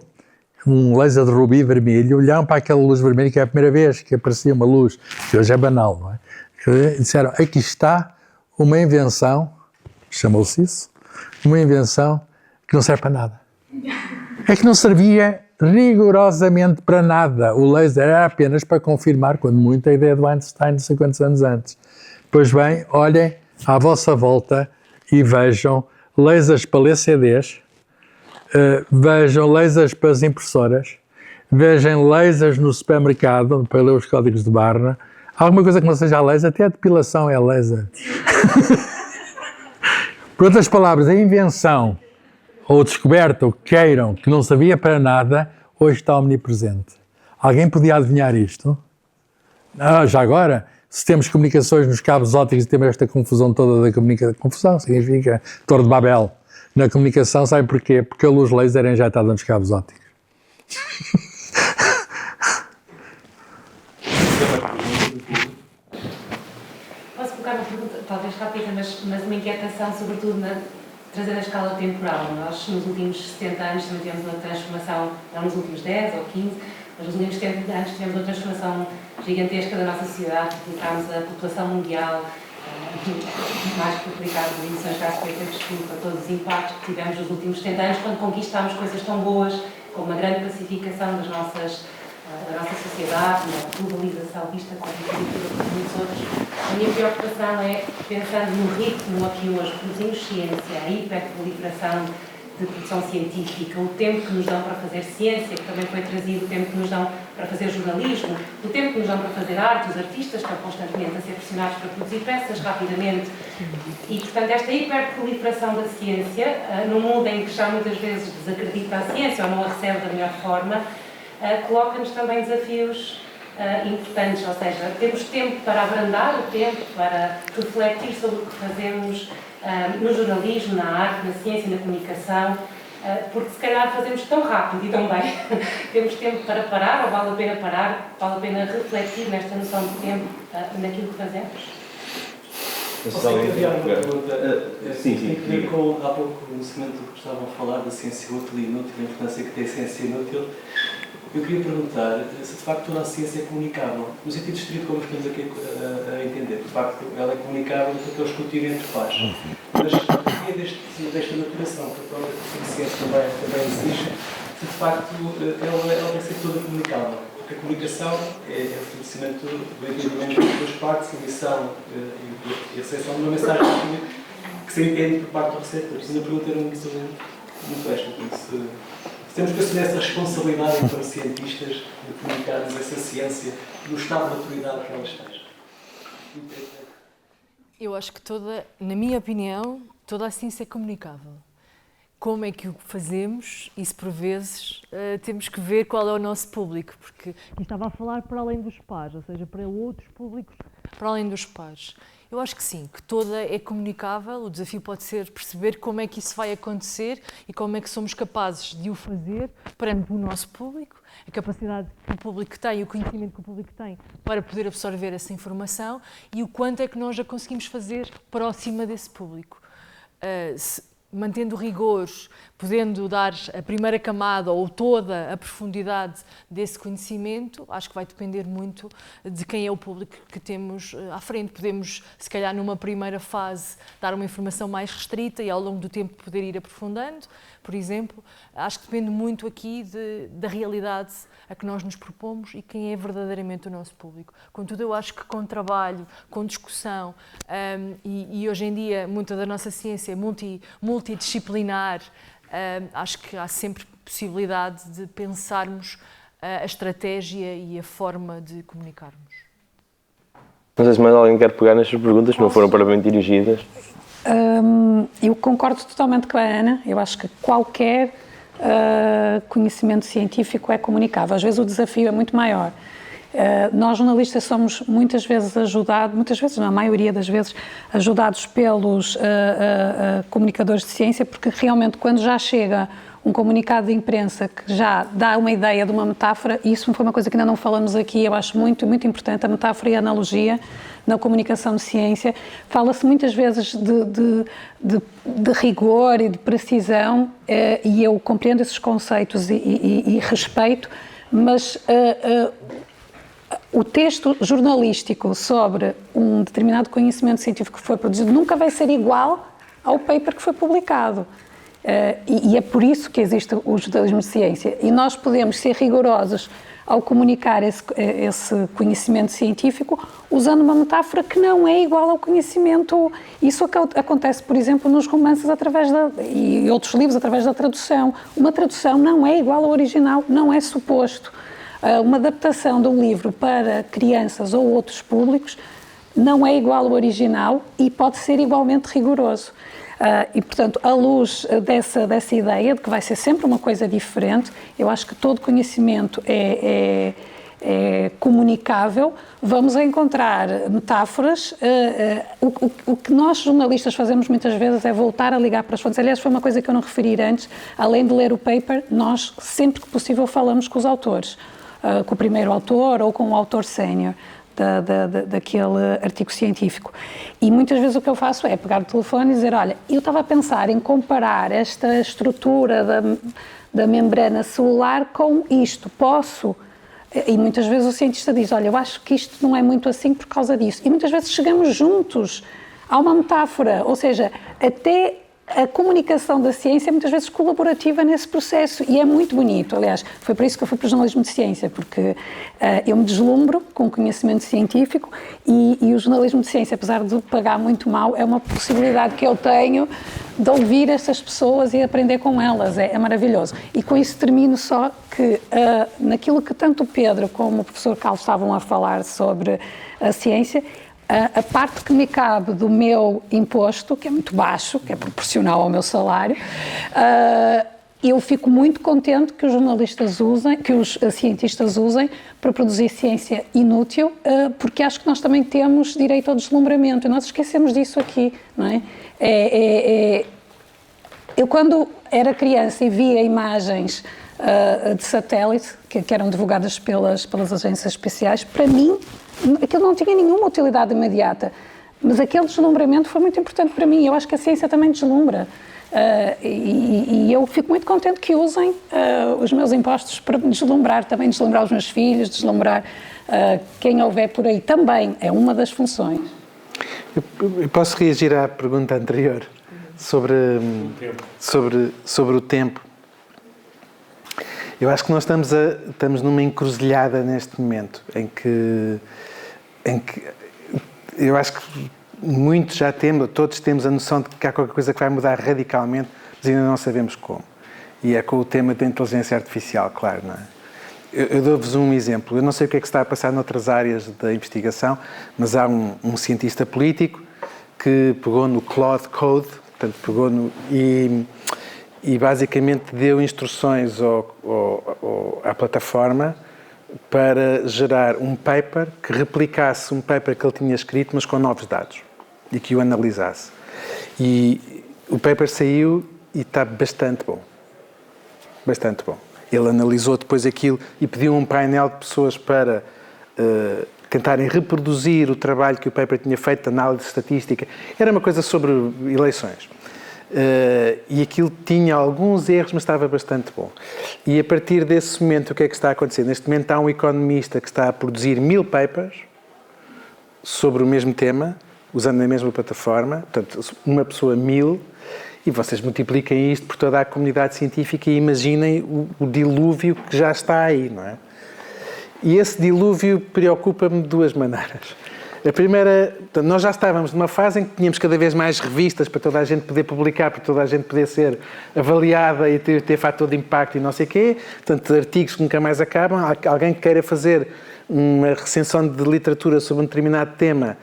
um laser de rubi vermelho, olharam para aquela luz vermelha, que é a primeira vez que aparecia uma luz, que hoje é banal, não é? E disseram, aqui está uma invenção, chamou-se isso, uma invenção que não serve para nada. É que não servia rigorosamente para nada. O laser era apenas para confirmar, quando muito, a ideia do Einstein, não sei quantos anos antes. Pois bem, olhem à vossa volta e vejam lasers para ler CDs, vejam lasers para as impressoras, vejam lasers no supermercado para ler os códigos de barra. Alguma coisa que não seja laser, até a depilação é laser. Por outras palavras, a invenção ou descoberta, o que queiram, que não servia para nada, hoje está omnipresente. Alguém podia adivinhar isto? Já agora, se temos comunicações nos cabos ópticos e temos esta confusão toda da comunicação, confusão significa Torre de Babel, na comunicação, sabe porquê? Porque a luz laser é injetada nos cabos ópticos. Posso colocar uma pergunta, talvez rápida, mas uma inquietação, sobretudo trazendo a escala temporal. Nós, nos últimos 70 anos, também tivemos uma transformação, não nos últimos 10 ou 15, mas nos últimos 70 anos tivemos uma transformação gigantesca da nossa sociedade, colocámos a população mundial mais que publicado as emissões de gases de efeito de estufa, todos os impactos que tivemos nos últimos 70 anos, quando conquistámos coisas tão boas como a grande pacificação da nossa sociedade, a globalização vista com a arquitetura de muitos outros. A minha preocupação é, pensando no ritmo a que hoje produzimos ciência, a hiperproliferação de produção científica, o tempo que nos dão para fazer ciência, que também foi trazido, o tempo que nos dão para fazer jornalismo, o tempo que nos dão para fazer arte, os artistas estão constantemente a ser pressionados para produzir peças rapidamente. E, portanto, esta hiperproliferação da ciência, num mundo em que já muitas vezes desacredita a ciência ou não a recebe da melhor forma, coloca-nos também desafios importantes, ou seja, temos tempo para abrandar o tempo, para refletir sobre o que fazemos no jornalismo, na arte, na ciência e na comunicação, porque se calhar fazemos tão rápido e tão bem, temos tempo para parar, ou vale a pena parar, vale a pena refletir nesta noção de tempo naquilo que fazemos? Posso enviar uma pergunta? Sim. Tem que ver com, há pouco, no segmento que estavam a falar da ciência útil e inútil, a importância que tem a ciência inútil. Eu queria perguntar se de facto toda a ciência é comunicável, no sentido estrito como estamos aqui a entender. De facto, ela é comunicável no que o escrutínio faz. Mas a ideia desta naturação que a própria ciência também exige, se de facto ela tem que ser toda comunicável. Porque a comunicação é o fornecimento do entendimento das duas partes, a emissão e a recepção de uma mensagem que se entende por parte do receptor. Isso ainda pergunta era muito sobre muito esta. Se temos que assumir essa responsabilidade enquanto cientistas de comunicarmos essa ciência no estado de maturidade que ela esteja. Eu acho que na minha opinião, toda a ciência é comunicável. Como é que o fazemos? Isso, por vezes, temos que ver qual é o nosso público, porque estava a falar para além dos pares, ou seja, para outros públicos para além dos pares. Eu acho que sim, que toda é comunicável. O desafio pode ser perceber como é que isso vai acontecer e como é que somos capazes de o fazer perante o nosso público, a capacidade que o público tem, o conhecimento que o público tem para poder absorver essa informação e o quanto é que nós já conseguimos fazer próxima desse público. Mantendo rigor, podendo dar a primeira camada ou toda a profundidade desse conhecimento, acho que vai depender muito de quem é o público que temos à frente. Podemos, se calhar, numa primeira fase, dar uma informação mais restrita e ao longo do tempo poder ir aprofundando, por exemplo. Acho que depende muito aqui da realidade a que nós nos propomos e quem é verdadeiramente o nosso público. Contudo, eu acho que com trabalho, com discussão, e hoje em dia muita da nossa ciência é multidisciplinar, acho que há sempre possibilidade de pensarmos a estratégia e a forma de comunicarmos. Não sei se mais alguém quer pegar nestas perguntas, que não foram para bem dirigidas. Eu concordo totalmente com a Ana. Eu acho que qualquer conhecimento científico é comunicável. Às vezes o desafio é muito maior. Nós, jornalistas, somos muitas vezes ajudados, na maioria das vezes, ajudados pelos comunicadores de ciência, porque realmente quando já chega um comunicado de imprensa que já dá uma ideia de uma metáfora, e isso foi uma coisa que ainda não falamos aqui, eu acho muito, muito importante, a metáfora e a analogia na comunicação de ciência. Fala-se muitas vezes de rigor e de precisão, e eu compreendo esses conceitos e respeito, mas o texto jornalístico sobre um determinado conhecimento científico que foi produzido nunca vai ser igual ao paper que foi publicado. E é por isso que existe o jornalismo de ciência. E nós podemos ser rigorosos ao comunicar esse conhecimento científico usando uma metáfora que não é igual ao conhecimento. Isso acontece, por exemplo, nos romances e outros livros através da tradução. Uma tradução não é igual ao original, não é suposto. Uma adaptação de um livro para crianças ou outros públicos não é igual ao original e pode ser igualmente rigoroso. E, portanto, à luz dessa ideia de que vai ser sempre uma coisa diferente, eu acho que todo conhecimento é comunicável. Vamos encontrar metáforas. O que nós, jornalistas, fazemos muitas vezes é voltar a ligar para as fontes. Aliás, foi uma coisa que eu não referi antes. Além de ler o paper, nós, sempre que possível, falamos com os autores. Com o primeiro autor ou com o autor sénior daquele artigo científico. E muitas vezes o que eu faço é pegar o telefone e dizer, olha, eu estava a pensar em comparar esta estrutura da membrana celular com isto, posso? E muitas vezes o cientista diz, olha, eu acho que isto não é muito assim por causa disso. E muitas vezes chegamos juntos a uma metáfora, ou seja, até a comunicação da ciência é muitas vezes colaborativa nesse processo e é muito bonito. Aliás, foi por isso que eu fui para o jornalismo de ciência, porque eu me deslumbro com o conhecimento científico e o jornalismo de ciência, apesar de pagar muito mal, é uma possibilidade que eu tenho de ouvir essas pessoas e aprender com elas. É maravilhoso. E com isso termino só que naquilo que tanto o Pedro como o professor Carlos estavam a falar sobre a ciência, a parte que me cabe do meu imposto, que é muito baixo, que é proporcional ao meu salário, eu fico muito contente que os jornalistas usem, que os cientistas usem para produzir ciência inútil, porque acho que nós também temos direito ao deslumbramento, e nós esquecemos disso aqui, não é? Eu, quando era criança e via imagens de satélite, que eram divulgadas pelas agências especiais, para mim, aquilo não tinha nenhuma utilidade imediata, mas aquele deslumbramento foi muito importante para mim. Eu acho que a ciência também deslumbra. E eu fico muito contente que usem os meus impostos para deslumbrar, também deslumbrar os meus filhos, deslumbrar quem houver por aí. Também é uma das funções. Eu posso reagir à pergunta anterior sobre o tempo. Eu acho que nós estamos numa encruzilhada neste momento, em que eu acho que todos temos a noção de que há qualquer coisa que vai mudar radicalmente, mas ainda não sabemos como. E é com o tema da inteligência artificial, claro, não é? Eu dou-vos um exemplo. Eu não sei o que é que se está a passar noutras áreas da investigação, mas há um cientista político que pegou no Claude Code, portanto, pegou no... E basicamente deu instruções à plataforma para gerar um paper que replicasse um paper que ele tinha escrito, mas com novos dados, e que o analisasse. E o paper saiu e está bastante bom. Bastante bom. Ele analisou depois aquilo e pediu um painel de pessoas para tentarem reproduzir o trabalho que o paper tinha feito, de análise estatística. Era uma coisa sobre eleições. E aquilo tinha alguns erros, mas estava bastante bom. E a partir desse momento, o que é que está a acontecer? Neste momento há um economista que está a produzir 1000 papers sobre o mesmo tema, usando a mesma plataforma, portanto, uma pessoa 1000, e vocês multipliquem isto por toda a comunidade científica e imaginem o dilúvio que já está aí, não é? E esse dilúvio preocupa-me de duas maneiras. A primeira, nós já estávamos numa fase em que tínhamos cada vez mais revistas para toda a gente poder publicar, para toda a gente poder ser avaliada e ter fator de impacto e não sei o quê. Portanto, artigos que nunca mais acabam. Alguém que queira fazer uma recensão de literatura sobre um determinado tema,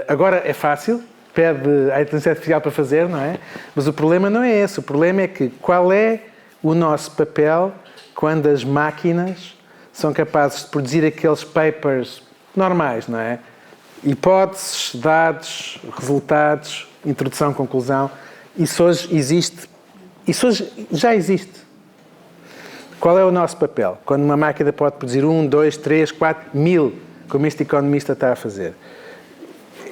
agora é fácil, pede a inteligência artificial para fazer, não é? Mas o problema não é esse. O problema é que qual é o nosso papel quando as máquinas são capazes de produzir aqueles papers normais, não é? Hipóteses, dados, resultados, introdução, conclusão. Isso hoje existe. Isso hoje já existe. Qual é o nosso papel? Quando uma máquina pode produzir 1, 2, 3, 4, 1000, como este economista está a fazer.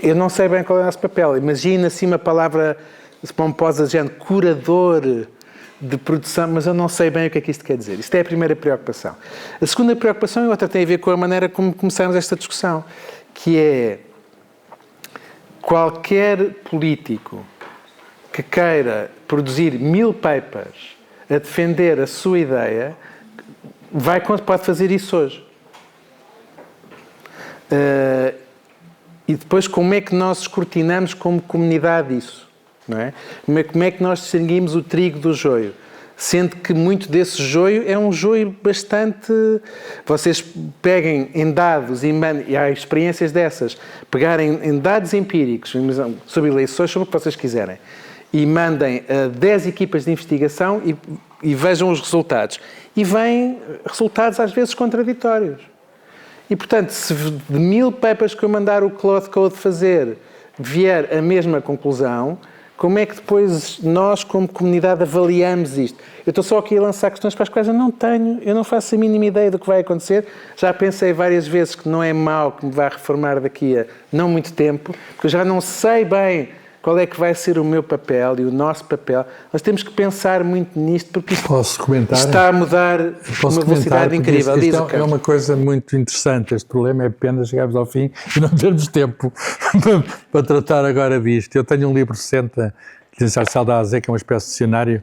Eu não sei bem qual é o nosso papel. Imagina assim uma palavra pomposa, de género, curador de produção, mas eu não sei bem o que é que isto quer dizer. Isto é a primeira preocupação. A segunda preocupação e outra tem a ver com a maneira como começamos esta discussão, que é qualquer político que queira produzir 1000 papers a defender a sua ideia, pode fazer isso hoje. E depois como é que nós escrutinamos como comunidade isso? Não é? Como é que nós distinguimos o trigo do joio? Sendo que muito desse joio é um joio bastante... Vocês peguem em dados, e há experiências dessas, pegarem em dados empíricos sobre eleições, sobre o que vocês quiserem, e mandem a 10 equipas de investigação e vejam os resultados. E vêm resultados às vezes contraditórios. E, portanto, se de 1000 papers que eu mandar o Claude Code fazer vier a mesma conclusão, como é que depois nós, como comunidade, avaliamos isto? Eu estou só aqui a lançar questões para as quais eu não faço a mínima ideia do que vai acontecer. Já pensei várias vezes que não é mau que me vá reformar daqui a não muito tempo, porque eu já não sei bem qual é que vai ser o meu papel e o nosso papel. Nós temos que pensar muito nisto, porque isto está a mudar uma velocidade incrível. Isto é uma coisa muito interessante. Este problema é apenas chegarmos ao fim e não termos tempo para tratar agora disto. Eu tenho um livro recente, Inteligência Artificial da AZ, que é uma espécie de dicionário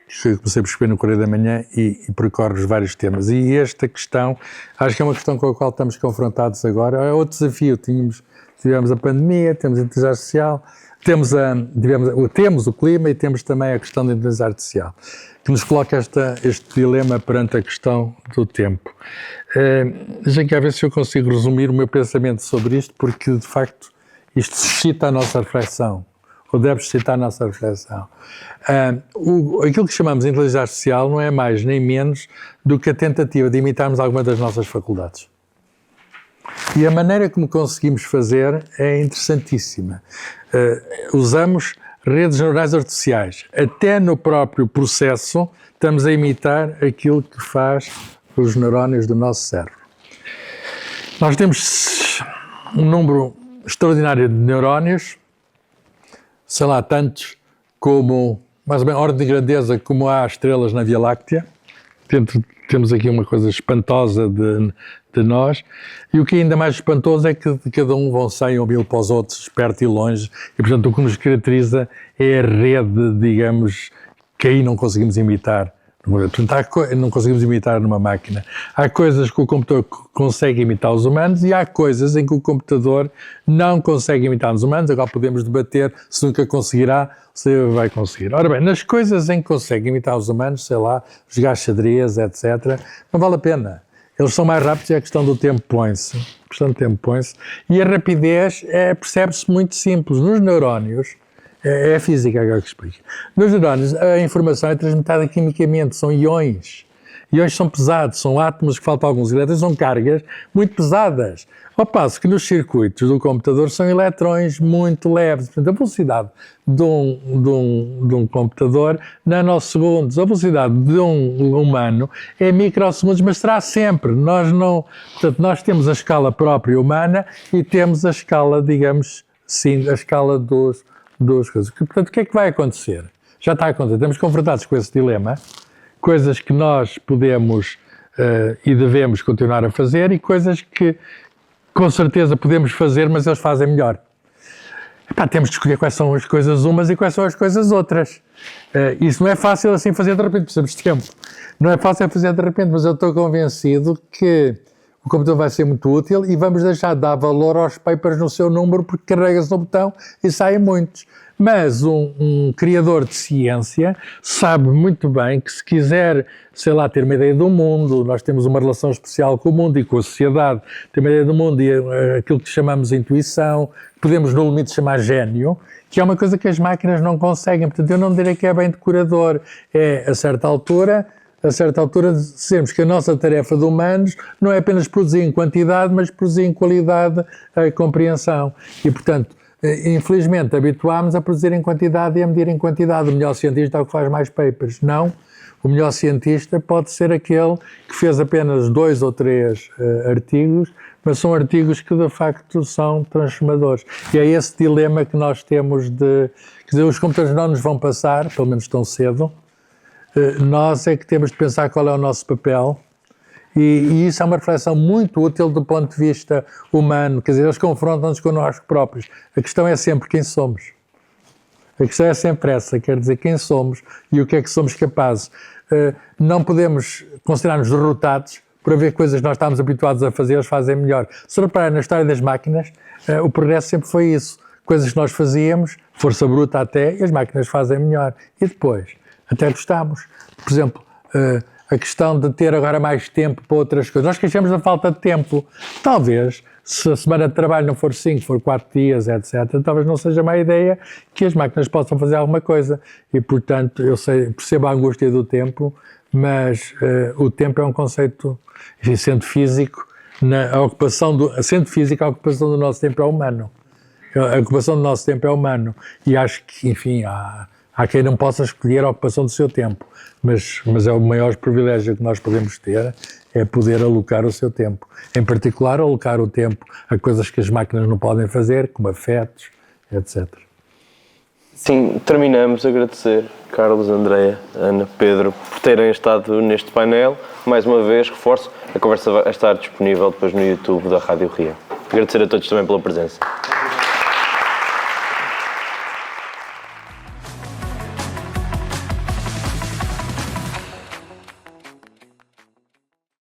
que comecei a escrever no Correio da Manhã e percorre os vários temas. E esta questão, acho que é uma questão com a qual estamos confrontados agora. É outro desafio. Tivemos a pandemia, temos a inteligência artificial, temos o clima e temos também a questão da inteligência artificial, que nos coloca este dilema perante a questão do tempo. Deixem cá ver se eu consigo resumir o meu pensamento sobre isto, porque, de facto, isto suscita a nossa reflexão, ou deve suscitar a nossa reflexão. Aquilo que chamamos de inteligência artificial não é mais nem menos do que a tentativa de imitarmos alguma das nossas faculdades. E a maneira como conseguimos fazer é interessantíssima. Usamos redes neurais artificiais. Até no próprio processo estamos a imitar aquilo que faz os neurónios do nosso cérebro. Nós temos um número extraordinário de neurónios, sei lá, tantos como, mais ou menos, ordem de grandeza como há estrelas na Via Láctea. Temos aqui uma coisa espantosa de nós, e o que é ainda mais espantoso é que de cada um vão 100 ou 1000 para os outros, perto e longe, e portanto o que nos caracteriza é a rede, digamos, que aí não conseguimos imitar Portanto, não conseguimos imitar numa máquina. Há coisas que o computador consegue imitar os humanos e há coisas em que o computador não consegue imitar os humanos. Agora podemos debater se nunca conseguirá, se vai conseguir. Ora bem, nas coisas em que consegue imitar os humanos, sei lá, jogar xadrez, etc., não vale a pena. Eles são mais rápidos e a questão do tempo põe-se. A questão do tempo põe-se. E a rapidez percebe-se muito simples. Nos neurónios, é a física agora que explica. Nos neurónios, a informação é transmitida quimicamente, são íons. Íons são pesados, são átomos que faltam alguns elétrons, são cargas muito pesadas. Ao passo que nos circuitos do computador são eletrões muito leves. Portanto, a velocidade de um computador, nanosegundos. A velocidade de um humano é microsegundos, mas será sempre. Portanto, nós temos a escala própria humana e temos a escala, digamos, sim, a escala dos coisas. Portanto, o que é que vai acontecer? Já está a acontecer. Estamos confrontados com esse dilema, coisas que nós podemos e devemos continuar a fazer e coisas que com certeza podemos fazer, mas eles fazem melhor. Temos de escolher quais são as coisas umas e quais são as coisas outras. Isso não é fácil assim fazer de repente, precisamos de tempo. Não é fácil fazer de repente, mas eu estou convencido que o computador vai ser muito útil e vamos deixar de dar valor aos papers no seu número porque carrega-se no botão e saem muitos. Mas um criador de ciência sabe muito bem que se quiser, sei lá, ter uma ideia do mundo, nós temos uma relação especial com o mundo e com a sociedade, ter uma ideia do mundo e aquilo que chamamos de intuição, podemos no limite chamar gênio, que é uma coisa que as máquinas não conseguem. Portanto, eu não direi que é bem decorador, a certa altura dizemos que a nossa tarefa de humanos não é apenas produzir em quantidade, mas produzir em qualidade a compreensão. E, portanto, infelizmente, habituámos a produzir em quantidade e a medir em quantidade. O melhor cientista é o que faz mais papers. Não. O melhor cientista pode ser aquele que fez apenas 2 ou 3 artigos, mas são artigos que, de facto, são transformadores. E é esse dilema que nós temos de... Quer dizer, os computadores não nos vão passar, pelo menos tão cedo. Nós é que temos de pensar qual é o nosso papel e isso é uma reflexão muito útil do ponto de vista humano, quer dizer, eles confrontam-nos connosco próprios. A questão é sempre quem somos. A questão é sempre essa, quer dizer, quem somos e o que é que somos capazes. Não podemos considerar-nos derrotados por haver coisas que nós estamos habituados a fazer, eles fazem melhor. Se reparar na história das máquinas, o progresso sempre foi isso. Coisas que nós fazíamos, força bruta até, e as máquinas fazem melhor. E depois? Até gostamos. Por exemplo, a questão de ter agora mais tempo para outras coisas. Nós queixamos da falta de tempo. Talvez, se a semana de trabalho não for 5, for 4 dias, etc., talvez não seja má ideia que as máquinas possam fazer alguma coisa. E, portanto, percebo a angústia do tempo, mas o tempo é um conceito, sendo físico, sendo física, a ocupação do nosso tempo é humano. A ocupação do nosso tempo é humano. E acho que, enfim, há quem não possa escolher a ocupação do seu tempo, mas é o maior privilégio que nós podemos ter, é poder alocar o seu tempo. Em particular, alocar o tempo a coisas que as máquinas não podem fazer, como afetos, etc. Sim, terminamos a agradecer Carlos, Andreia, Ana, Pedro, por terem estado neste painel. Mais uma vez, reforço, a conversa vai estar disponível depois no YouTube da Rádio Ria. Agradecer a todos também pela presença.